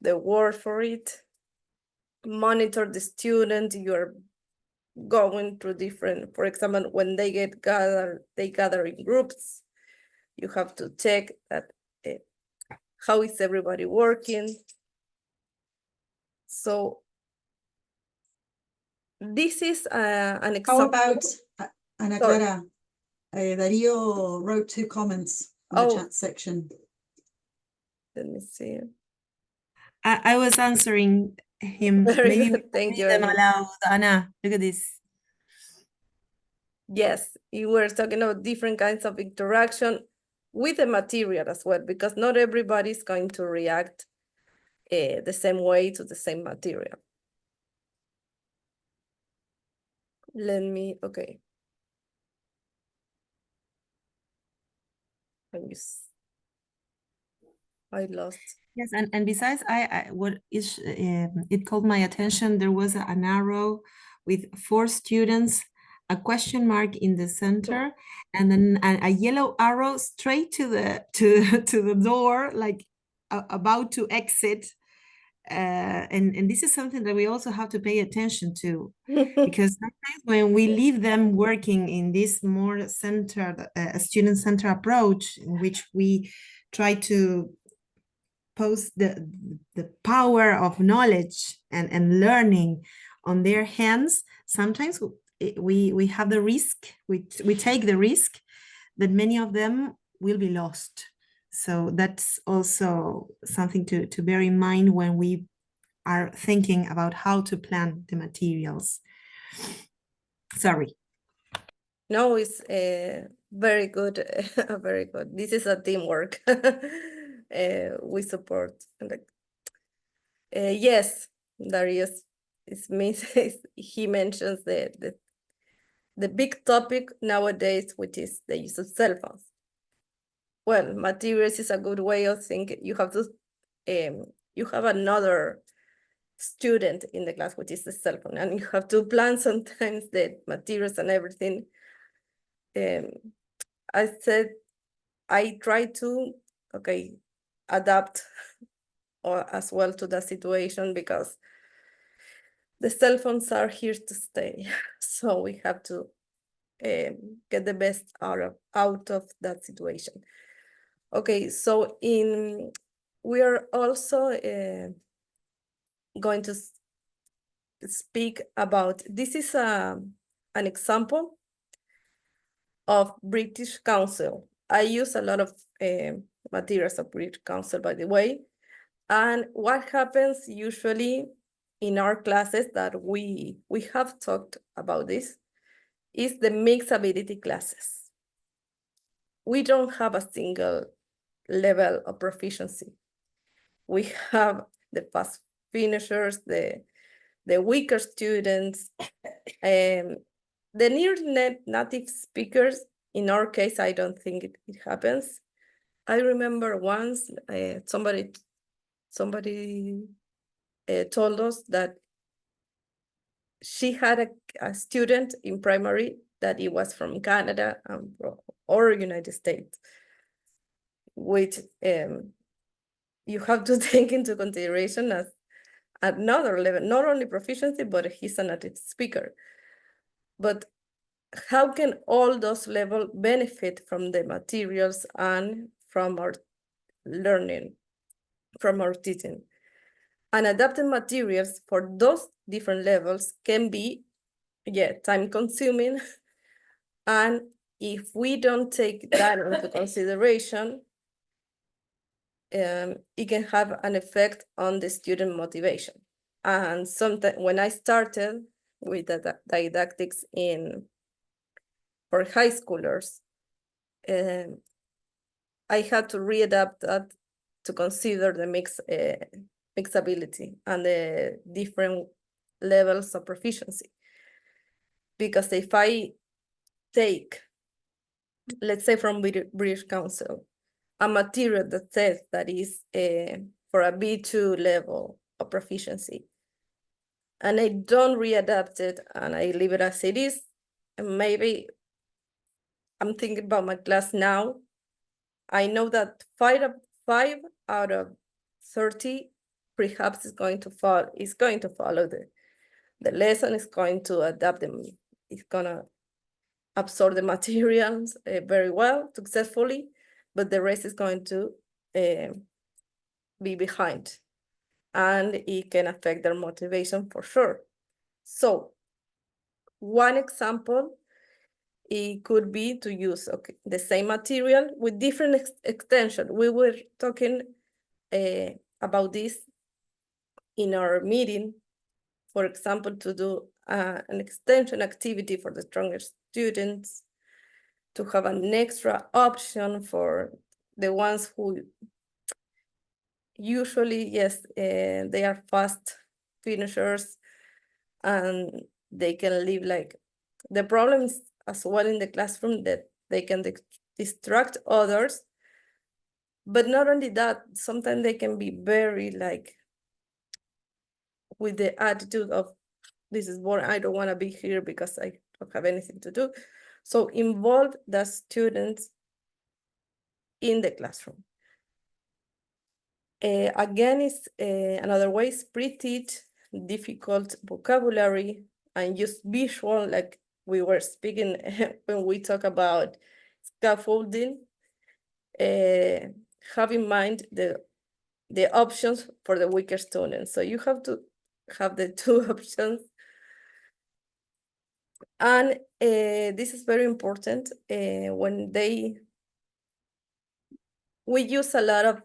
[SPEAKER 2] the word for it. Monitor the student. You're going through different, for example, when they gather in groups. You have to check that how is everybody working. So this is an
[SPEAKER 3] How
[SPEAKER 2] example.
[SPEAKER 3] about Anaclara? Darío wrote 2 comments in the
[SPEAKER 2] Oh.
[SPEAKER 3] chat section.
[SPEAKER 2] Let me see.
[SPEAKER 1] I was answering him.
[SPEAKER 2] Very
[SPEAKER 1] Maybe we
[SPEAKER 2] good.
[SPEAKER 1] can
[SPEAKER 2] Thank
[SPEAKER 1] read
[SPEAKER 2] you,
[SPEAKER 1] them
[SPEAKER 2] Anna.
[SPEAKER 1] aloud. Anna, look at this.
[SPEAKER 2] Yes, you were talking about different kinds of interaction with the material as well, because not everybody is going to react the same way to the same material. Okay. I lost.
[SPEAKER 1] Yes, and besides, what is it called my attention. There was an arrow with 4 students, a question mark in the center, and then a yellow arrow straight to the to the door, like about to exit. And this is something that we also have to pay attention to, because sometimes when we leave them working in this more centered, student-centered approach, in which we try to post the power of knowledge and learning on their hands, sometimes we have the risk, we take the risk that many of them will be lost. So that's also something to bear in mind when we are thinking about how to plan the materials. Sorry.
[SPEAKER 2] No, it's very good, very good. This is a teamwork. We support. Yes, Darius he mentions the big topic nowadays, which is the use of cell phones. Well, materials is a good way of thinking. You have to, you have another student in the class, which is the cell phone, and you have to plan sometimes the materials and everything. I said, I try to, adapt as well to the situation, because the cell phones are here to stay. So we have to get the best out of that situation. Okay, so we are also going to speak about, this is an example of British Council. I use a lot of materials of British Council, by the way. And what happens usually in our classes that we have talked about this is the mixed ability classes. We don't have a single level of proficiency. We have the fast finishers, the weaker students, the near native speakers. In our case, I don't think it happens. I remember once somebody told us that she had a student in primary that he was from Canada or United States, which you have to take into consideration as another level, not only proficiency, but he's a native speaker. But how can all those levels benefit from the materials and from our learning, from our teaching? And adapted materials for those different levels can be, time consuming. And if we don't take that into consideration, it can have an effect on the student motivation. And sometimes when I started with the didactics for high schoolers, I had to readapt that to consider the mixability and the different levels of proficiency. Because if I take, let's say from British Council, a material that says that is for a B2 level of proficiency, and I don't readapt it and I leave it as it is, and maybe I'm thinking about my class now, I know that 5 out of 30 perhaps is going to follow the lesson, is going to adapt them, it's gonna absorb the materials very well, successfully, but the rest is going to be behind, and it can affect their motivation for sure. So one example, it could be to use the same material with different extension. We were talking about this in our meeting, for example, to do an extension activity for the stronger students, to have an extra option for the ones who usually, they are fast finishers and they can live like the problems as well in the classroom, that they can distract others. But not only that, sometimes they can be very like with the attitude of, this is boring, I don't want to be here because I don't have anything to do. So involve the students in the classroom. Again, is another way is pre-teach difficult vocabulary and use visual, like we were speaking when we talk about scaffolding. Have in mind the options for the weaker students. So you have to have the two options. And this is very important when we use a lot of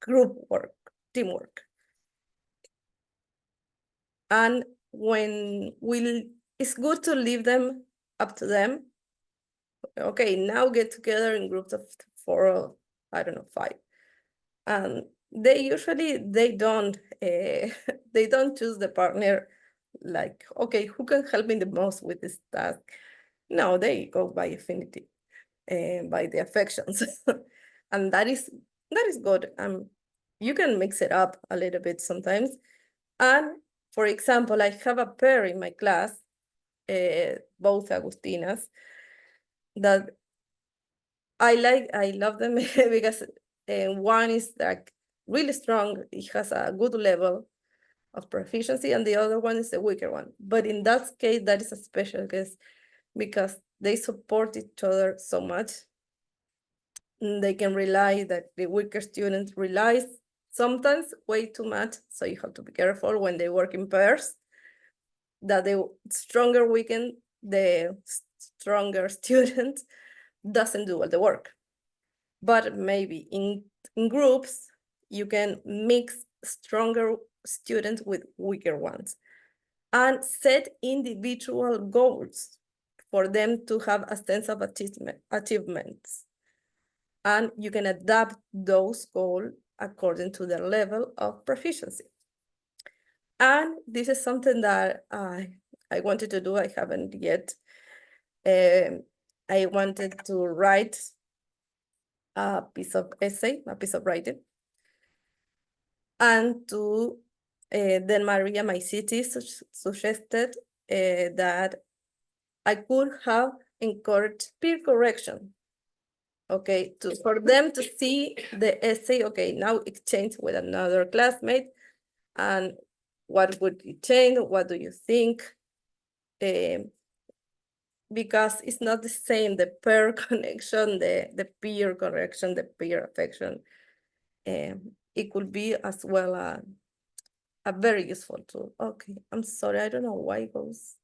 [SPEAKER 2] group work, teamwork. And when it's good to leave them up to them. Okay, now get together in groups of 4 or, I don't know, 5. And they don't choose the partner like, okay, who can help me the most with this task? No, they go by affinity, by the affections. And that is good. You can mix it up a little bit sometimes. And for example, I have a pair in my class, both Agustinas, that I love them because one is like really strong, it has a good level of proficiency, and the other one is the weaker one. But in that case, that is a special case because they support each other so much. They can rely, that the weaker student relies sometimes way too much, so you have to be careful when they work in pairs, that the stronger student doesn't do all the work. But maybe in groups, you can mix stronger students with weaker ones and set individual goals for them to have a sense of achievements. And you can adapt those goals according to their level of proficiency. And this is something that I wanted to do, I haven't yet. I wanted to write a piece of essay, a piece of writing. And then Maria, my city, suggested that I could have encouraged peer correction. Okay, for them to see the essay, okay, now exchange with another classmate, and what would it change? What do you think? because it's not the same, the pair connection, the peer connection, the peer affection. It could be as well a very useful tool. Okay, I'm sorry, I don't know why it goes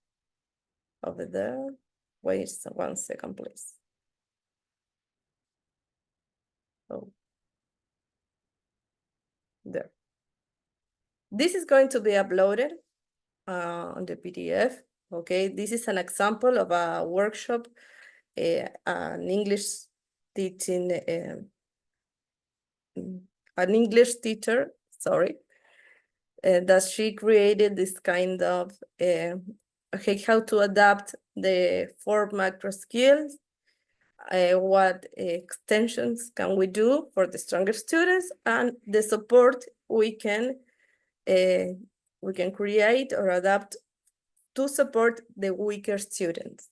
[SPEAKER 2] over there. Wait 1 second, please. Oh, there. This is going to be uploaded on the PDF. Okay, this is an example of a workshop, an English teaching, an English teacher, sorry, that she created this kind of okay, how to adapt the 4 macro skills, what extensions can we do for the stronger students, and the support we can create or adapt to support the weaker students.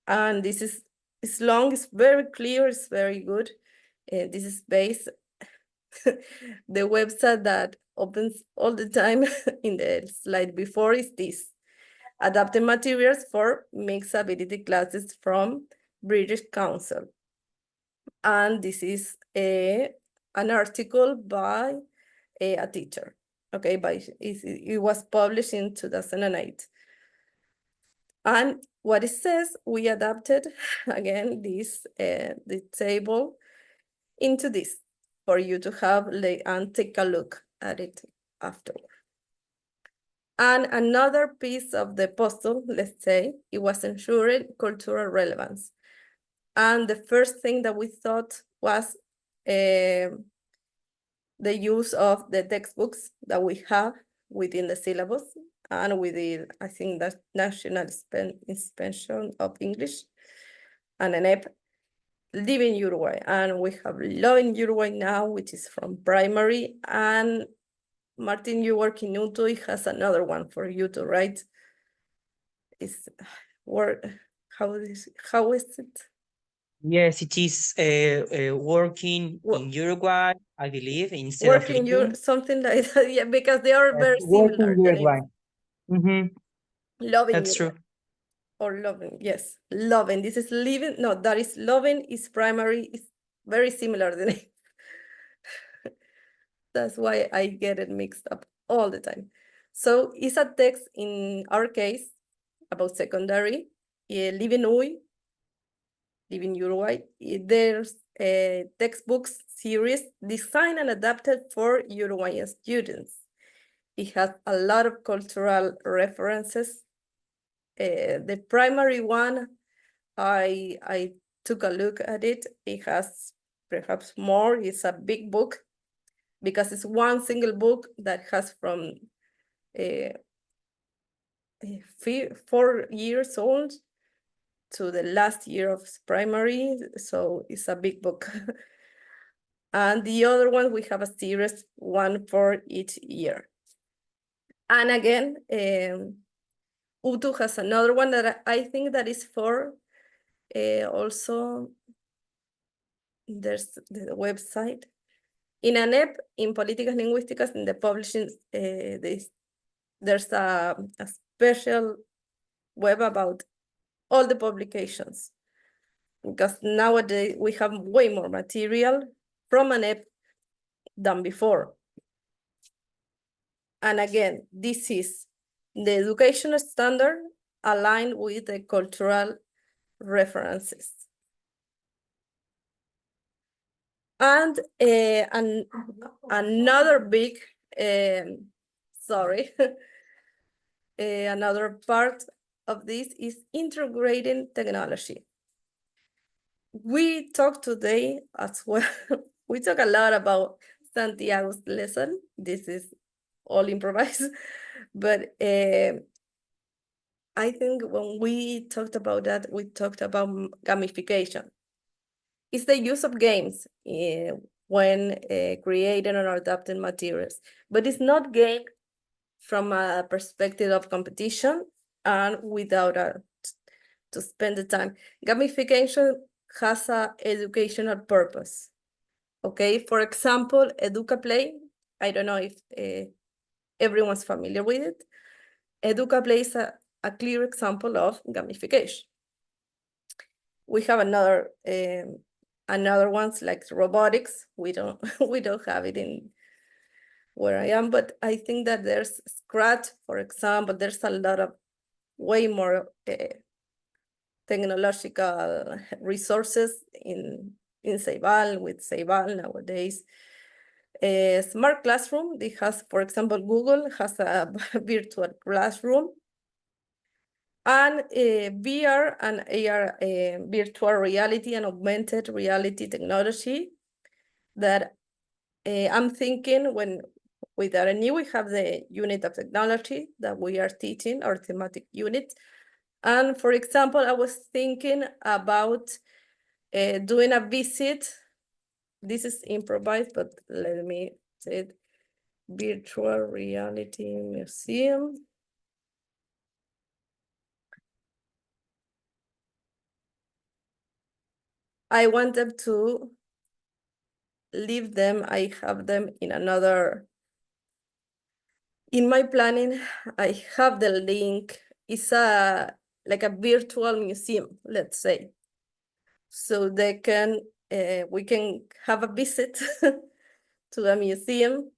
[SPEAKER 2] And this is, it's long, it's very clear, it's very good. This is based the website that opens all the time in the slide before is this: adapted materials for mixed ability classes from British Council. And this is an article by a teacher. Okay, it was published in 2008. And what it says, we adapted again this the table into this for you to have and take a look at it afterward. And another piece of the puzzle, let's say, it was ensuring cultural relevance. And the first thing that we thought was the use of the textbooks that we have within the syllabus and within, I think, the National Inspection of English and ANEP, Living Uruguay. And we have Loving Uruguay now, which is from primary. And Martin, you work in Uto, it has another one for you to write. It's how is it?
[SPEAKER 4] Yes, it is working in Uruguay, I believe, instead
[SPEAKER 2] Working
[SPEAKER 4] of living.
[SPEAKER 2] something like that, yeah, because they are very
[SPEAKER 4] Working
[SPEAKER 2] similar.
[SPEAKER 4] Uruguay.
[SPEAKER 2] Loving
[SPEAKER 4] That's
[SPEAKER 2] Uruguay.
[SPEAKER 4] true.
[SPEAKER 2] Or loving, yes, loving. This is living. No, that is loving is primary. It's very similar, the name. That's why I get it mixed up all the time. So it's a text in our case about secondary, Living Uruguay. There's a textbooks series designed and adapted for Uruguayan students. It has a lot of cultural references. The primary one, I took a look at it. It has perhaps more. It's a big book because it's one single book that has from 4 years old to the last year of primary. So it's a big book. And the other one, we have a series, one for each year. And again, Utu has another one that I think that is for also, there's the website. In ANEP, in Políticas Lingüísticas, in the publishing, there's a special web about all the publications. Because nowadays we have way more material from ANEP than before. And again, this is the educational standard aligned with the cultural references. And another big, another part of this is integrating technology. We talked today as well, we talk a lot about Santiago's lesson. This is all improvised, but I think when we talked about that, we talked about gamification. It's the use of games when creating or adapting materials, but it's not game from a perspective of competition and without to spend the time. Gamification has an educational purpose. Okay, for example, EducaPlay, I don't know if everyone's familiar with it. EducaPlay is a clear example of gamification. we have another ones like robotics. We don't we don't have it in where I am, but I think that there's Scratch, for example. There's a lot of way more technological resources in Ceibal, with Ceibal nowadays. Smart classroom, it has, for example, Google has a virtual classroom, and VR and AR, virtual reality and augmented reality technology that I'm thinking when with Araní, we have the unit of technology that we are teaching, our thematic unit. And for example, I was thinking about doing a visit. This is improvised, but let me say it. Virtual reality museum. I want them to leave them. I have them in another. In my planning, I have the link. It's like a virtual museum, let's say. So they can, we can have a visit to a museum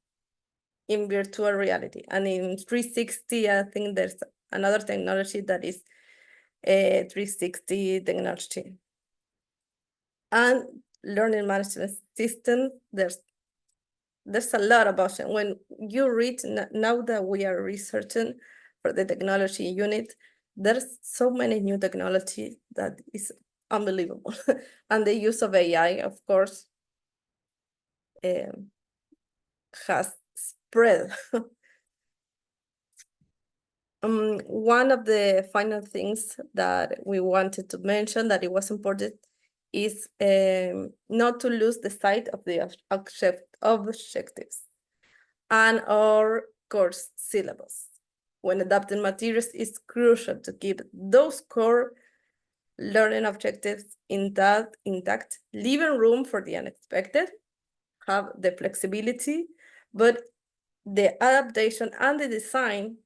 [SPEAKER 2] in virtual reality. And in 360, I think there's another technology that is 360 technology. And learning management system, there's a lot of options. When you read, now that we are researching for the technology unit, there's so many new technology that is unbelievable. And the use of AI, of course, has spread. One of the final things that we wanted to mention that it was important is not to lose the sight of the objectives and our course syllabus. When adapting materials, it's crucial to keep those core learning objectives intact, leaving room for the unexpected, have the flexibility, but the adaptation and the design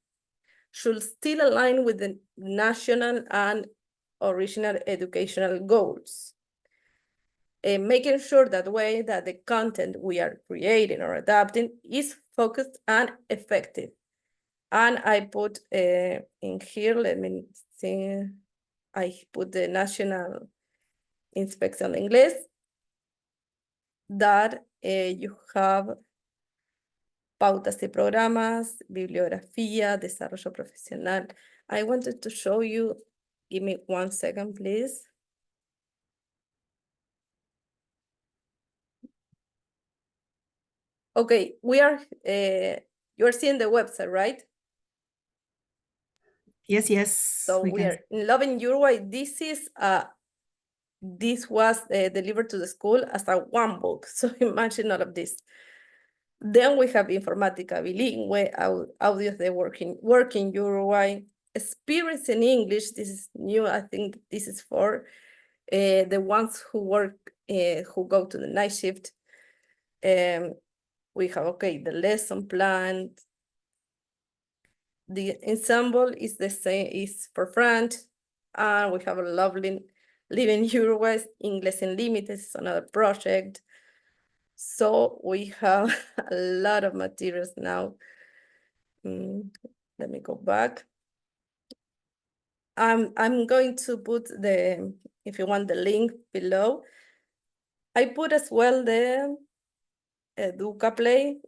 [SPEAKER 2] should still align with the national and original educational goals. Making sure that the way that the content we are creating or adapting is focused and effective. And I put in here, let me see, I put the National Inspection English, that you have pautas y programas, bibliografía, desarrollo profesional. I wanted to show you, give me 1 second, please. Okay, we are, you're seeing the website, right?
[SPEAKER 1] Yes, yes.
[SPEAKER 2] So we
[SPEAKER 1] can
[SPEAKER 2] are in Loving Uruguay. This was delivered to the school as a one book. So imagine all of this. Then we have Informática Bilingüe, audios de working Uruguay, experience in English. This is new. I think this is for the ones who work, who go to the night shift. We have, okay, the lesson plan. The ensemble is the same, is for French. And we have a lovely Living Uruguay, English Unlimited is another project. So we have a lot of materials now. Let me go back. I'm going to put the, if you want the link below. I put as well the Educa Play,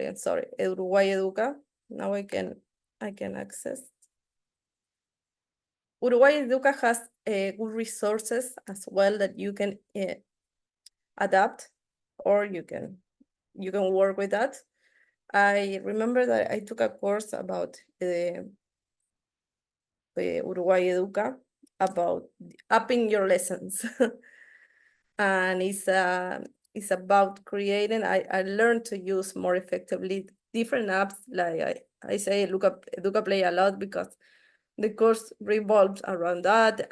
[SPEAKER 2] I'm sorry, Uruguay Educa. Now I can access. Uruguay Educa has good resources as well that you can adapt, or you can work with that. I remember that I took a course about the Uruguay Educa about upping your lessons. And it's about creating, I learned to use more effectively different apps. Like I say Educa Play a lot because the course revolves around that,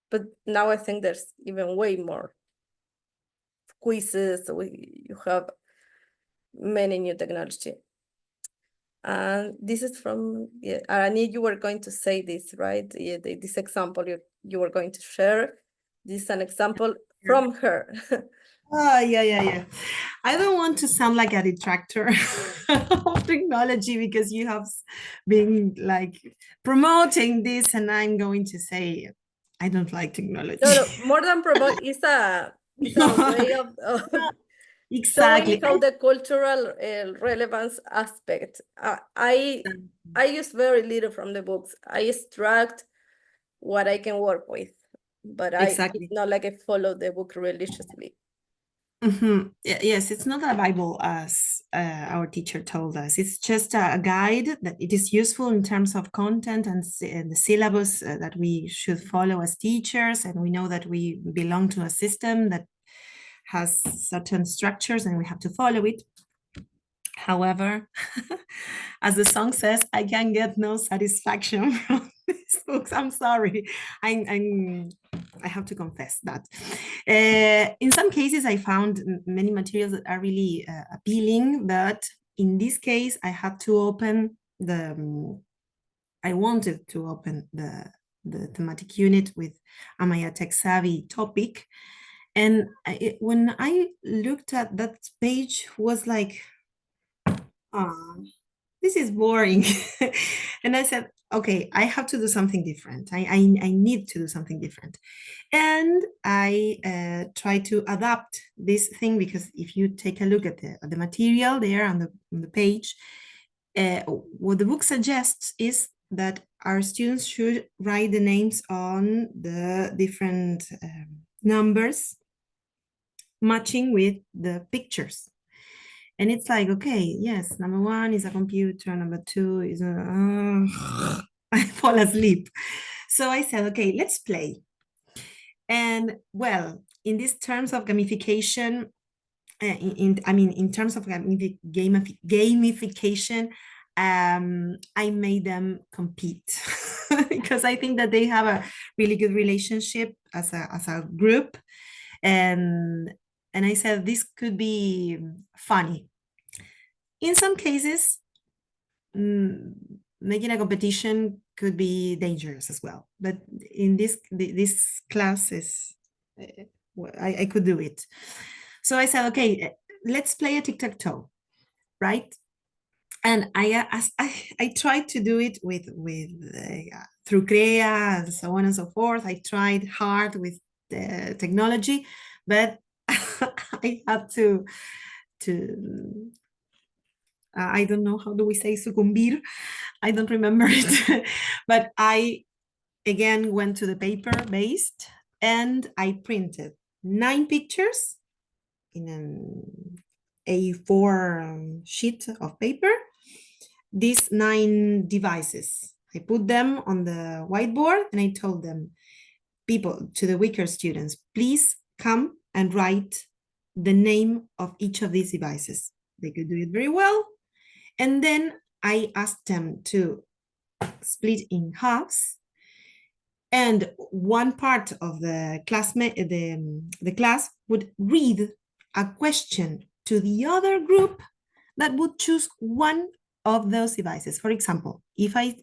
[SPEAKER 2] but now I think there's even way more quizzes. You have many new technology. And this is from Araní. You were going to say this, right? Yeah, this example you were going to share. This is an example from her.
[SPEAKER 1] Oh, yeah. I don't want to sound like a detractor of technology because you have been like promoting this, and I'm going to say I don't like technology.
[SPEAKER 2] No, more than promote, it's a way of showing
[SPEAKER 1] Exactly.
[SPEAKER 2] how the cultural relevance aspect. I use very little from the books. I extract what I can work with, but
[SPEAKER 1] Exactly.
[SPEAKER 2] it's not like I follow the book religiously.
[SPEAKER 1] Yes, it's not a Bible as our teacher told us. It's just a guide that it is useful in terms of content and the syllabus that we should follow as teachers. And we know that we belong to a system that has certain structures and we have to follow it. However, as the song says, I can get no satisfaction from these books. I'm sorry. I have to confess that. In some cases, I found many materials that are really appealing, but in this case, I had to open I wanted to open the thematic unit with Am I a Tech Savvy topic. And when I looked at that page, was like, this is boring. And I said, okay, I have to do something different. I need to do something different. And I try to adapt this thing, because if you take a look at the material there on the page, what the book suggests is that our students should write the names on the different numbers matching with the pictures. And it's like, okay, yes, number one is a computer, number two is I fall asleep. So I said, okay, let's play. And well, in these terms of gamification, in terms of gamification, I made them compete because I think that they have a really good relationship as a group. And I said, this could be funny. In some cases, making a competition could be dangerous as well. But in this class is, I could do it. So I said, okay, let's play a tic-tac-toe, right? And I tried to do it with through CREA and so on and so forth. I tried hard with the technology, but I had to I don't know, how do we say sucumbir? I don't remember it. But I again went to the paper-based and I printed 9 pictures in an A4 sheet of paper. These 9 devices, I put them on the whiteboard and I told them, people, to the weaker students, please come and write the name of each of these devices. They could do it very well. And then I asked them to split in halves, and one part of the class would read a question to the other group that would choose one of those devices. For example, if I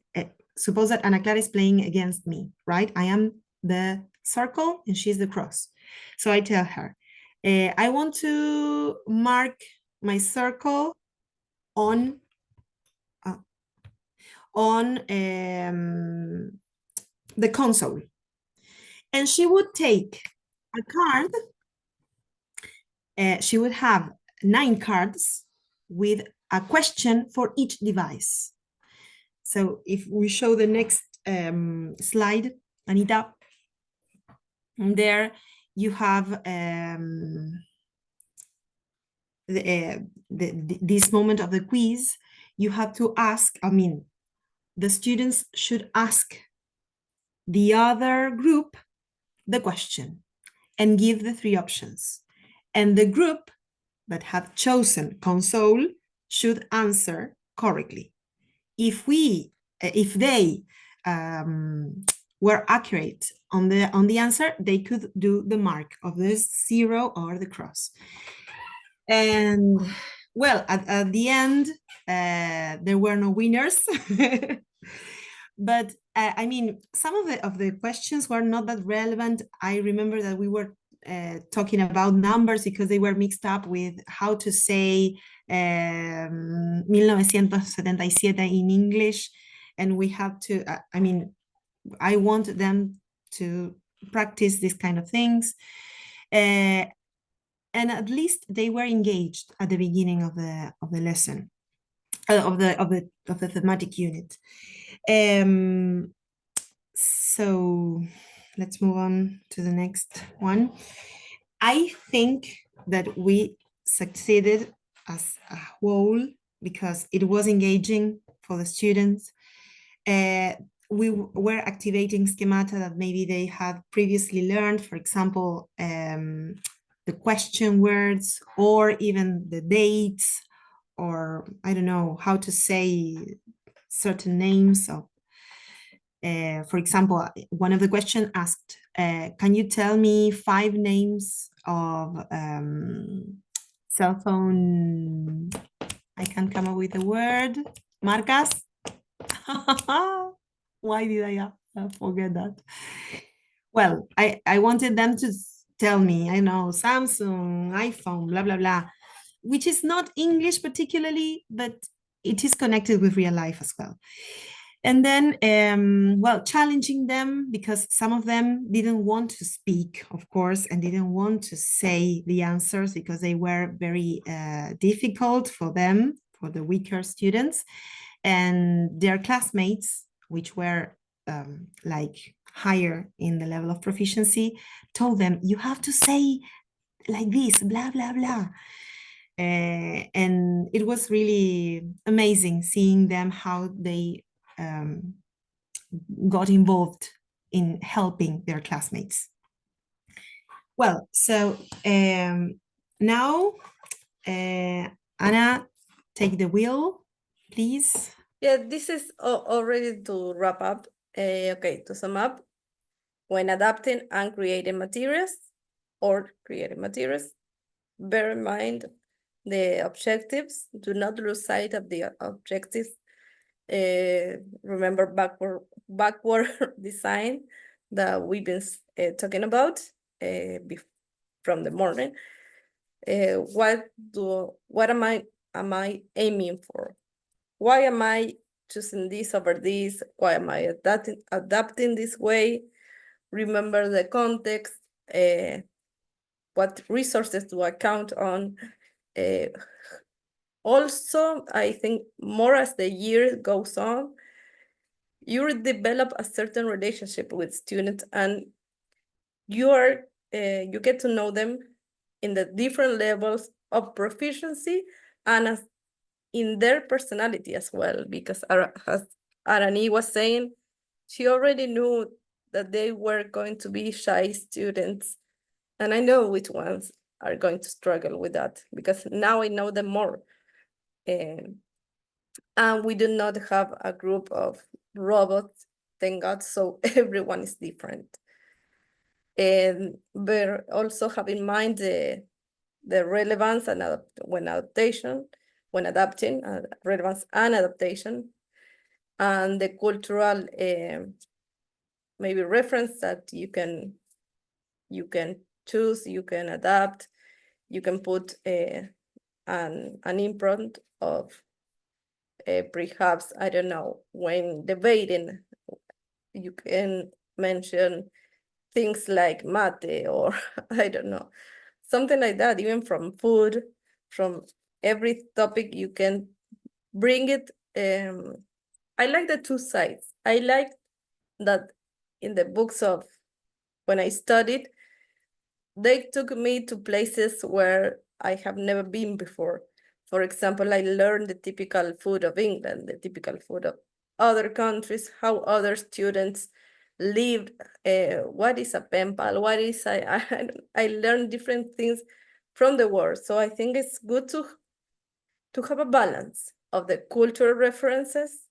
[SPEAKER 1] suppose that Anaclara is playing against me, right? I am the circle and she's the cross. So I tell her, I want to mark my circle on the console. And she would take a card. She would have 9 cards with a question for each device. So if we show the next slide, Anita, there you have this moment of the quiz. You have to ask, the students should ask the other group the question and give the 3 options. And the group that have chosen console should answer correctly. If they were accurate on the answer, they could do the mark of the 0 or the cross. And well, at the end, there were no winners. But I mean, some of the questions were not that relevant. I remember that we were talking about numbers because they were mixed up with how to say 1977 in English. And we have to, I mean, I want them to practice these kind of things. And at least they were engaged at the beginning of the lesson, of the thematic unit. So let's move on to the next one. I think that we succeeded as a whole because it was engaging for the students. We were activating schemata that maybe they had previously learned, for example, the question words or even the dates, or I don't know how to say certain names of, for example, one of the questions asked, can you tell me 5 names of cell phone? I can't come up with a word. Marcas? Why did I forget that? Well, I wanted them to tell me, I know, Samsung, iPhone, blah, blah, blah, which is not English particularly, but it is connected with real life as well. And then, well, challenging them because some of them didn't want to speak, of course, and didn't want to say the answers because they were very difficult for them, for the weaker students. And their classmates, which were like higher in the level of proficiency, told them, you have to say like this, blah, blah, blah. And it was really amazing seeing them, how they got involved in helping their classmates. Well, so now, Anna, take the wheel, please.
[SPEAKER 2] Yeah, this is already to wrap up. Okay, to sum up, when adapting and creating materials, bear in mind the objectives. Do not lose sight of the objectives. Remember backward design that we've been talking about from the morning. What am I aiming for? Why am I choosing this over this? Why am I adapting this way? Remember the context. What resources do I count on? Also, I think more as the year goes on, you develop a certain relationship with students, and you get to know them in the different levels of proficiency and as in their personality as well, because as Araní was saying, she already knew that they were going to be shy students. And I know which ones are going to struggle with that because now I know them more. And we do not have a group of robots, thank God, so everyone is different. But also have in mind the relevance and when adapting, relevance and adaptation, and the cultural maybe reference that you can choose, you can adapt, you can put an imprint of perhaps, I don't know, when debating, you can mention things like mate or I don't know, something like that, even from food, from every topic you can bring it. I like the two sides. I like that in the books of when I studied, they took me to places where I have never been before. For example, I learned the typical food of England, the typical food of other countries, how other students lived, what is a pen pal, what is I learned different things from the world. So I think it's good to have a balance of the cultural references,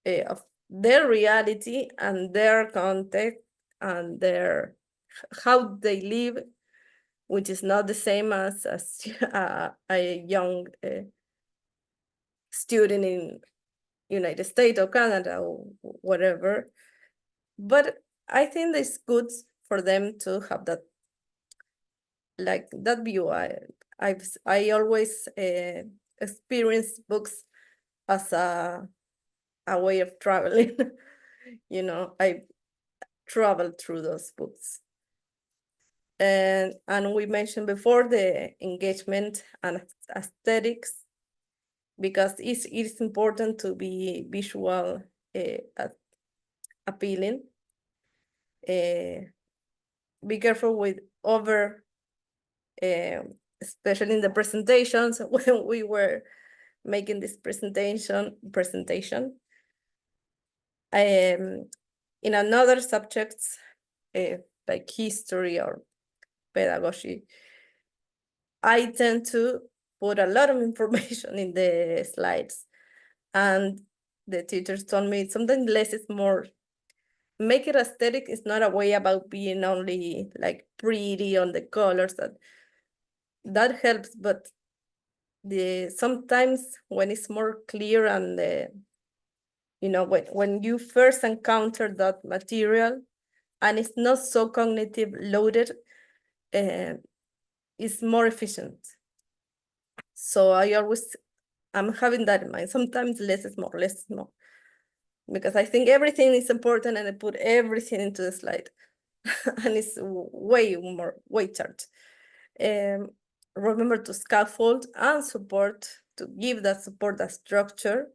[SPEAKER 2] of their reality and their context and how they live, which is not the same as a young student in United States or Canada or whatever. But I think it's good for them to have that, like that view. I always experience books as a way of traveling. You know, I travel through those books. And we mentioned before the engagement and aesthetics, because it's important to be visual appealing. Be careful with over, especially in the presentations when we were making this presentation. In another subjects, like history or pedagogy, I tend to put a lot of information in the slides, and the teachers told me sometimes less is more. Make it aesthetic is not a way about being only like pretty on the colors, that helps, but sometimes when it's more clear and you know, when you first encounter that material and it's not so cognitive loaded, it's more efficient. So I'm having that in mind. Sometimes less is more, because I think everything is important and I put everything into the slide and it's way charged. Remember to scaffold and support, to give that support, that structure.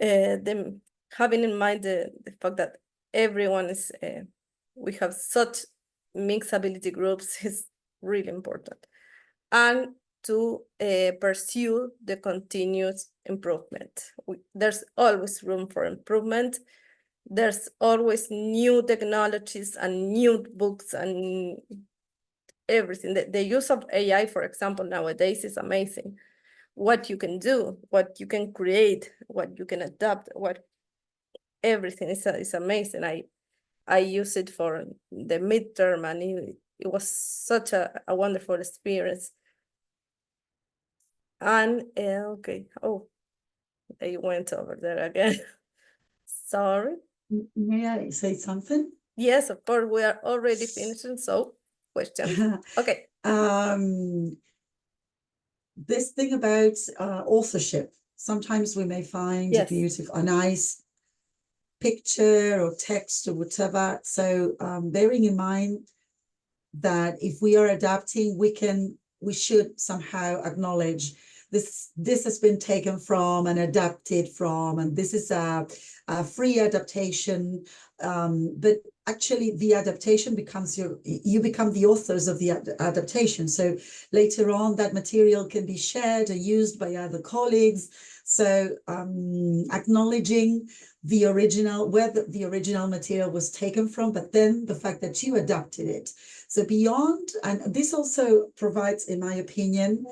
[SPEAKER 2] Them having in mind the fact that everyone is, we have such mixed ability groups is really important. And to pursue the continuous improvement. There's always room for improvement. There's always new technologies and new books and everything. The use of AI, for example, nowadays is amazing. What you can do, what you can create, what you can adapt, everything is amazing. I use it for the midterm and it was such a wonderful experience. And okay, oh, I went over there again. Sorry.
[SPEAKER 3] May I say something?
[SPEAKER 2] Yes, of course, we are already finishing, so questions. Okay.
[SPEAKER 3] This thing about authorship, sometimes we may find
[SPEAKER 2] Yes.
[SPEAKER 3] a nice picture or text or whatever. So bearing in mind that if we are adapting, we should somehow acknowledge this has been taken from and adapted from, and this is a free adaptation. But actually the adaptation becomes you become the authors of the adaptation. So later on that material can be shared or used by other colleagues. So acknowledging the original, where the original material was taken from, but then the fact that you adapted it. So beyond, and this also provides, in my opinion,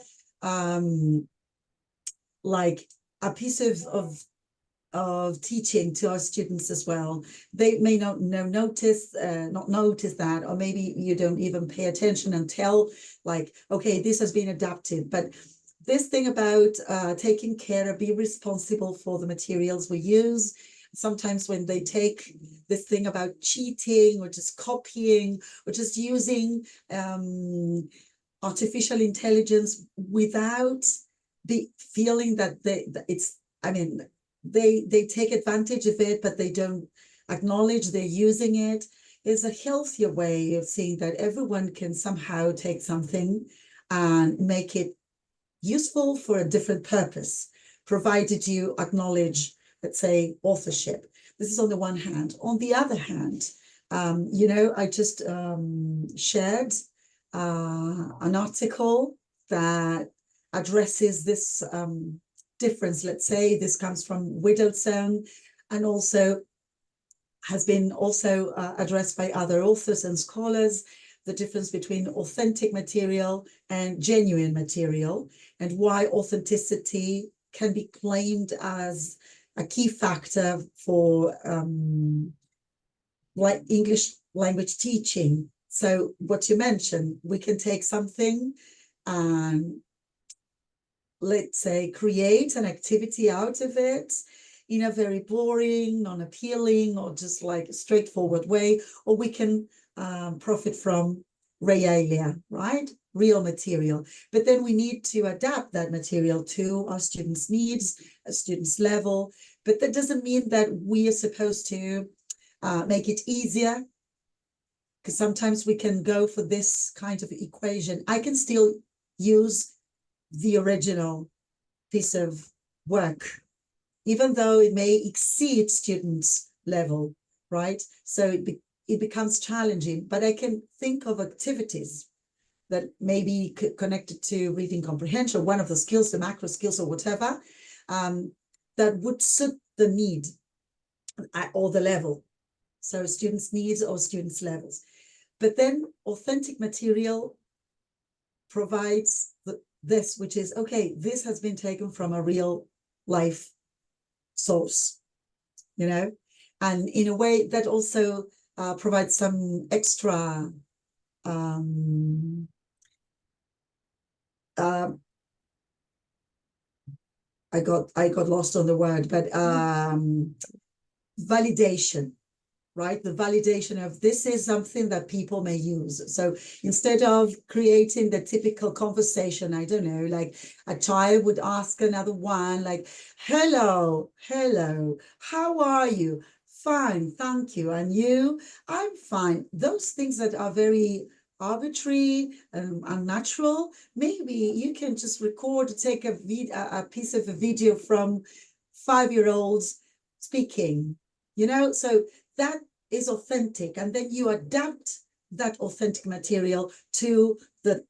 [SPEAKER 3] like a piece of teaching to our students as well. They may not notice that, or maybe you don't even pay attention until like, okay, this has been adapted. But this thing about taking care, be responsible for the materials we use. Sometimes when they take this thing about cheating or just copying or just using artificial intelligence without feeling that they take advantage of it, but they don't acknowledge they're using it, is a healthier way of seeing that everyone can somehow take something and make it useful for a different purpose, provided you acknowledge, let's say, authorship. This is on the one hand. On the other hand, I just shared an article that addresses this difference. Let's say this comes from Widowstone and also has been also addressed by other authors and scholars, the difference between authentic material and genuine material, and why authenticity can be claimed as a key factor for like English language teaching So what you mentioned, we can take something and let's say create an activity out of it in a very boring, non-appealing, or just like a straightforward way, or we can profit from realia, right? Real material. But then we need to adapt that material to our students' needs, a student's level. But that doesn't mean that we are supposed to make it easier, because sometimes we can go for this kind of equation. I can still use the original piece of work, even though it may exceed students' level, right? So it becomes challenging, but I can think of activities that may be connected to reading comprehension, one of the skills, the macro skills or whatever, that would suit the need or the level. So students' needs or students' levels. But then authentic material provides this, which is, okay, this has been taken from a real life source, you know, and in a way that also provides some extra I got lost on the word, but validation, right? The validation of this is something that people may use. So instead of creating the typical conversation, I don't know, like a child would ask another one, like, hello, how are you? Fine, thank you. And you? I'm fine. Those things that are very arbitrary and unnatural, maybe you can just record, take a piece of a video from 5-year-olds speaking, you know, so that is authentic, and then you adapt that authentic material to the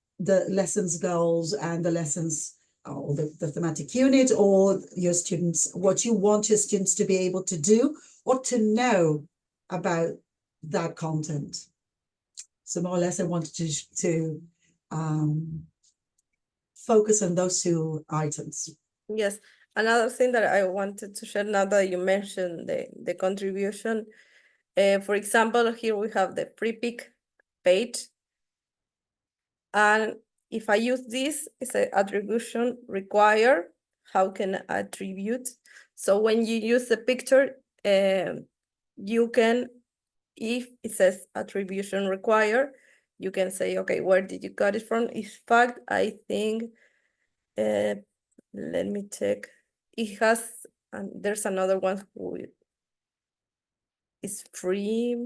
[SPEAKER 3] lessons goals and the lessons or the thematic unit or your students, what you want your students to be able to do or to know about that content. So more or less I wanted to focus on those two items.
[SPEAKER 2] Yes, another thing that I wanted to share now that you mentioned the contribution. For example, here we have the pre-pick page. And if I use this, it's an attribution require. How can I attribute? So when you use the picture, you can, if it says attribution require, you can say, okay, where did you got it from? In fact, I think, let me check. It has, and there's another one who is free.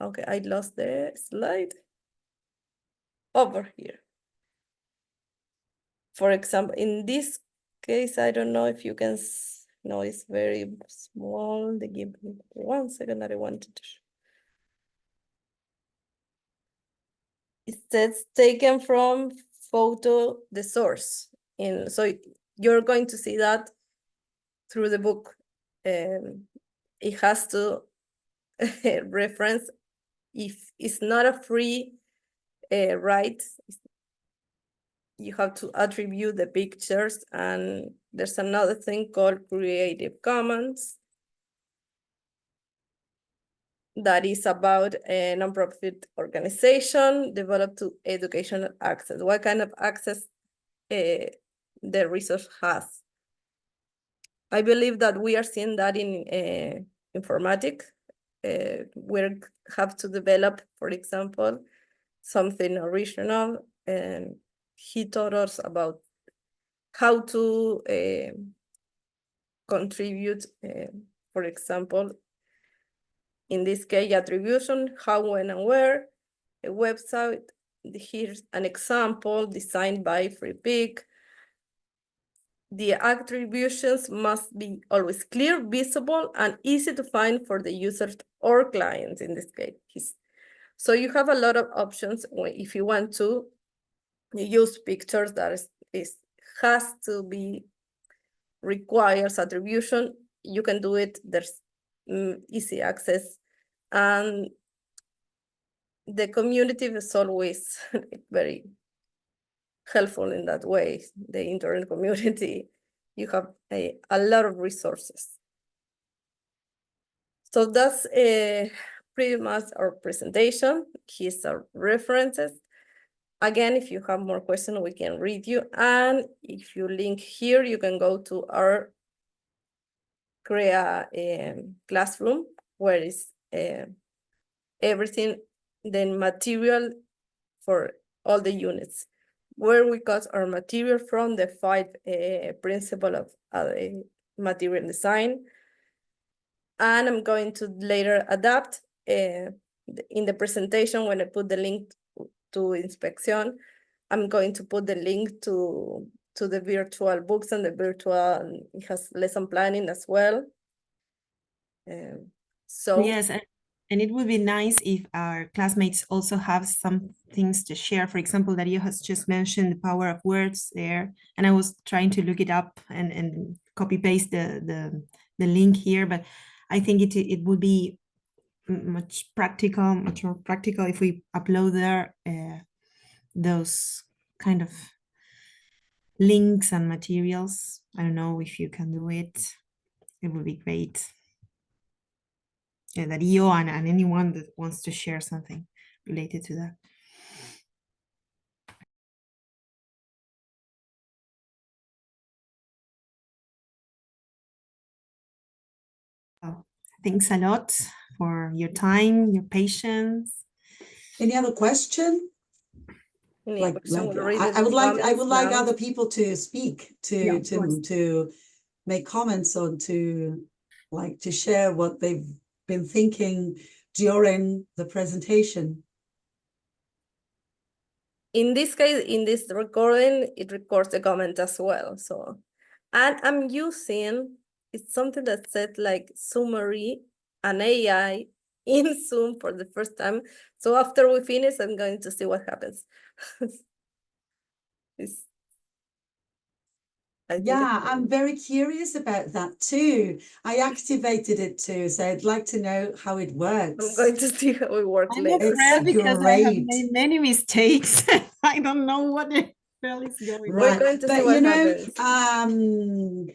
[SPEAKER 2] Okay, I lost the slide. Over here. For example, in this case, I don't know if you can, no, it's very small. They give me 1 second that I wanted to show. It says taken from photo, the source. So you're going to see that through the book. It has to reference, if it's not a free right, you have to attribute the pictures, and there's another thing called Creative Commons that is about a nonprofit organization developed to educational access. What kind of access the resource has? I believe that we are seeing that in informatics. We have to develop, for example, something original, and he taught us about how to contribute, for example, in this case, attribution, how, when, and where, a website. Here's an example designed by FreePick. The attributions must be always clear, visible, and easy to find for the users or clients in this case. So you have a lot of options if you want to use pictures that has to be requires attribution. You can do it. There's easy access, and the community is always very helpful in that way. The internet community, you have a lot of resources. So that's pretty much our presentation. Here's our references. Again, if you have more questions, we can read you. And if you link here, you can go to our Crea classroom, where is everything, then material for all the units, where we got our material from, the 5 principles of material design. And I'm going to later adapt in the presentation when I put the link to inspection. I'm going to put the link to the virtual books and the virtual, it has lesson planning as well. So
[SPEAKER 1] Yes, and it would be nice if our classmates also have some things to share. For example, Darío has just mentioned the power of words there, and I was trying to look it up and copy paste the link here, but I think it would be much more practical if we upload there those kind of links and materials. I don't know if you can do it. It would be great. Darío and anyone that wants to share something related to that. Oh, thanks a lot for your time, your patience.
[SPEAKER 3] Any other question?
[SPEAKER 2] any question, we'll read
[SPEAKER 3] I
[SPEAKER 2] the
[SPEAKER 3] would like
[SPEAKER 2] comments now.
[SPEAKER 3] other people to speak,
[SPEAKER 1] Yeah, of course.
[SPEAKER 3] to make comments or to share what they've been thinking during the presentation.
[SPEAKER 2] In this case, in this recording, it records the comment as well. So, and I'm using, it's something that said like summary, an AI in Zoom for the first time. So after we finish, I'm going to see what happens. It's- I think
[SPEAKER 3] Yeah,
[SPEAKER 2] it's-
[SPEAKER 3] I'm very curious about that too. I activated it too, so I'd like to know how it works.
[SPEAKER 2] I'm going to see how it works
[SPEAKER 1] I'm
[SPEAKER 2] later.
[SPEAKER 1] afraid because I have
[SPEAKER 3] great.
[SPEAKER 1] made many mistakes. I don't know what the hell is going on.
[SPEAKER 3] Right,
[SPEAKER 2] going to see
[SPEAKER 3] but
[SPEAKER 2] what
[SPEAKER 3] you know,
[SPEAKER 2] happens.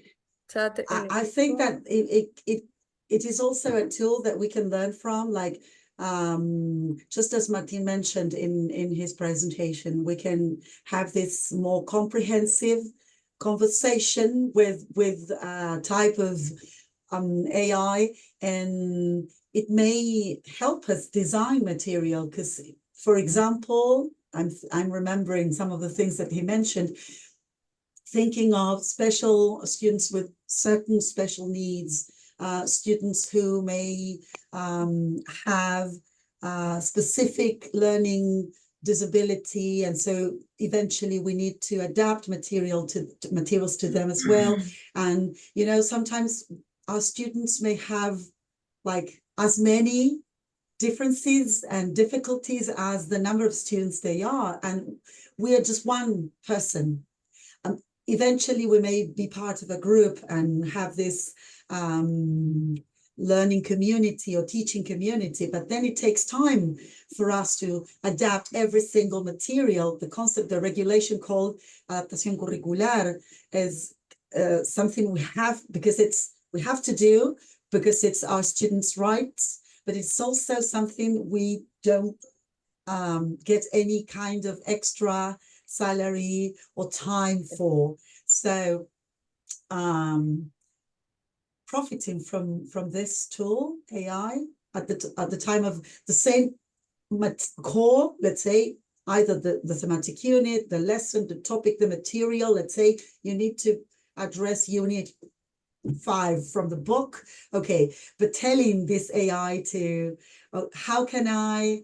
[SPEAKER 2] Chat
[SPEAKER 3] I think that it is also a tool that we can learn from, like just as Martin mentioned in his presentation, we can have this more comprehensive conversation with type of AI, and it may help us design material. Because, for example, I'm remembering some of the things that he mentioned, thinking of special students with certain special needs, students who may have specific learning disability, and so eventually we need to adapt materials to them as well. And you know, sometimes our students may have like as many differences and difficulties as the number of students they are, and we are just one person. Eventually we may be part of a group and have this learning community or teaching community, but then it takes time for us to adapt every single material. The concept, the regulation called adaptación curricular is something we have we have to do because it's our students' rights, but it's also something we don't get any kind of extra salary or time for. So profiting from this tool, AI, at the time of the same core, let's say, either the thematic unit, the lesson, the topic, the material, let's say you need to address unit 5 from the book. Okay, but telling this AI to, how can I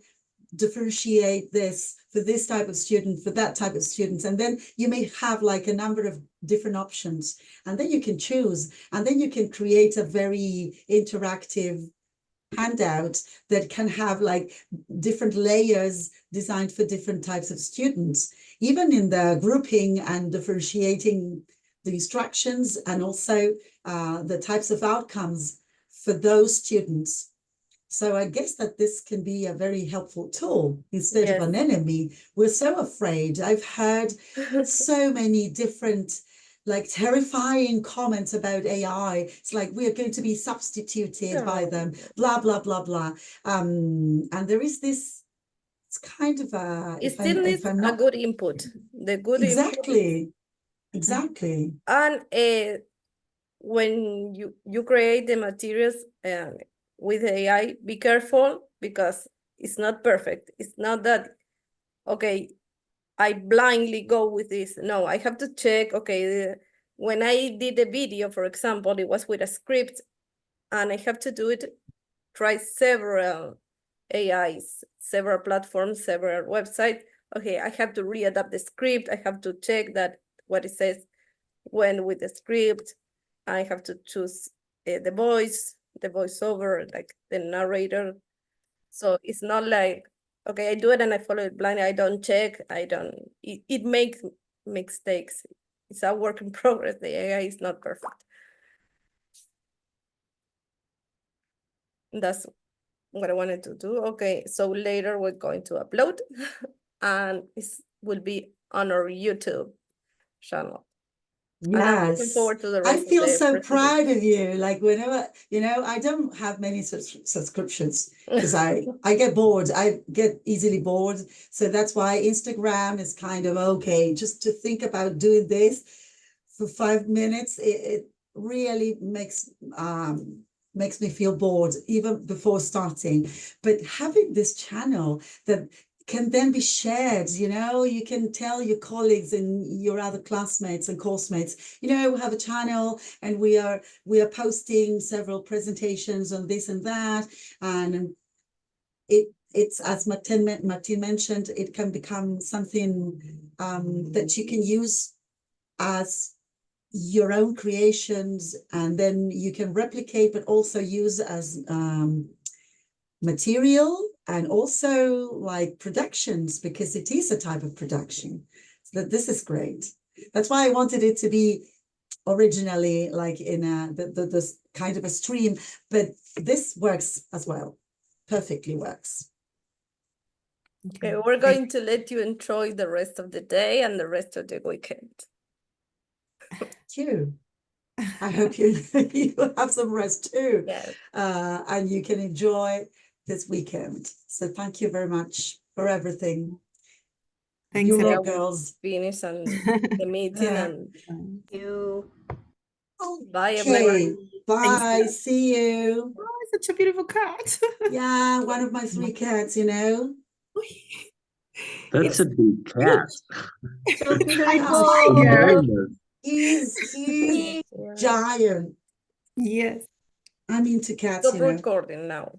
[SPEAKER 3] differentiate this for this type of student, for that type of students, and then you may have like a number of different options, and then you can choose, and then you can create a very interactive handout that can have like different layers designed for different types of students, even in the grouping and differentiating the instructions and also the types of outcomes for those students. So I guess that this can be a very helpful tool instead of an enemy. We're so afraid. I've heard so many different like terrifying comments about AI. It's like we are going to be substituted by them, blah, blah, blah, blah. And there is this, it's kind of a,
[SPEAKER 2] It still needs a good input. The good input.
[SPEAKER 3] Exactly, exactly.
[SPEAKER 2] And when you create the materials with AI, be careful because it's not perfect. It's not that, okay, I blindly go with this. No, I have to check, okay, when I did the video, for example, it was with a script and I have to do it, try several AIs, several platforms, several websites. Okay, I have to readapt the script. I have to check that what it says went with the script. I have to choose the voiceover, like the narrator. So it's not like, okay, I do it and I follow it blindly. I don't check. It makes mistakes. It's a work in progress. The AI is not perfect. That's what I wanted to do. Okay, so later we're going to upload and it will be on our YouTube channel. And I'm looking
[SPEAKER 3] Yes,
[SPEAKER 2] forward to the
[SPEAKER 3] I
[SPEAKER 2] rest
[SPEAKER 3] feel
[SPEAKER 2] of the
[SPEAKER 3] so
[SPEAKER 2] presentation.
[SPEAKER 3] proud of you. Like whenever, I don't have many subscriptions because I get bored. I get easily bored. So that's why Instagram is kind of okay. Just to think about doing this for 5 minutes, it really makes me feel bored even before starting. But having this channel that can then be shared, you can tell your colleagues and your other classmates and coursemates, we have a channel and we are posting several presentations on this and that, and it's as Martin mentioned, it can become something that you can use as your own creations, and then you can replicate but also use as material, and also like productions, because it is a type of production. So that this is great. That's why I wanted it to be originally like in this kind of a stream, but this works as well. Perfectly works.
[SPEAKER 2] Okay, we're going to let you enjoy the rest of the day and the rest of the weekend.
[SPEAKER 3] You. I hope you have some rest too.
[SPEAKER 2] Yes.
[SPEAKER 3] And you can enjoy this weekend. So thank you very much for everything.
[SPEAKER 1] Thanks,
[SPEAKER 3] You
[SPEAKER 1] everyone.
[SPEAKER 3] rock, girls.
[SPEAKER 2] Finish the meeting and
[SPEAKER 1] you.
[SPEAKER 2] bye, everyone.
[SPEAKER 3] Okay, bye. See you.
[SPEAKER 1] Oh, it's such a beautiful cat.
[SPEAKER 3] Yeah, one of my 3 cats,
[SPEAKER 5] That's a big cat.
[SPEAKER 2] So
[SPEAKER 1] I
[SPEAKER 2] beautiful.
[SPEAKER 5] Enormous.
[SPEAKER 3] He's giant.
[SPEAKER 1] Yes.
[SPEAKER 3] I'm into cats,
[SPEAKER 2] Stop recording now.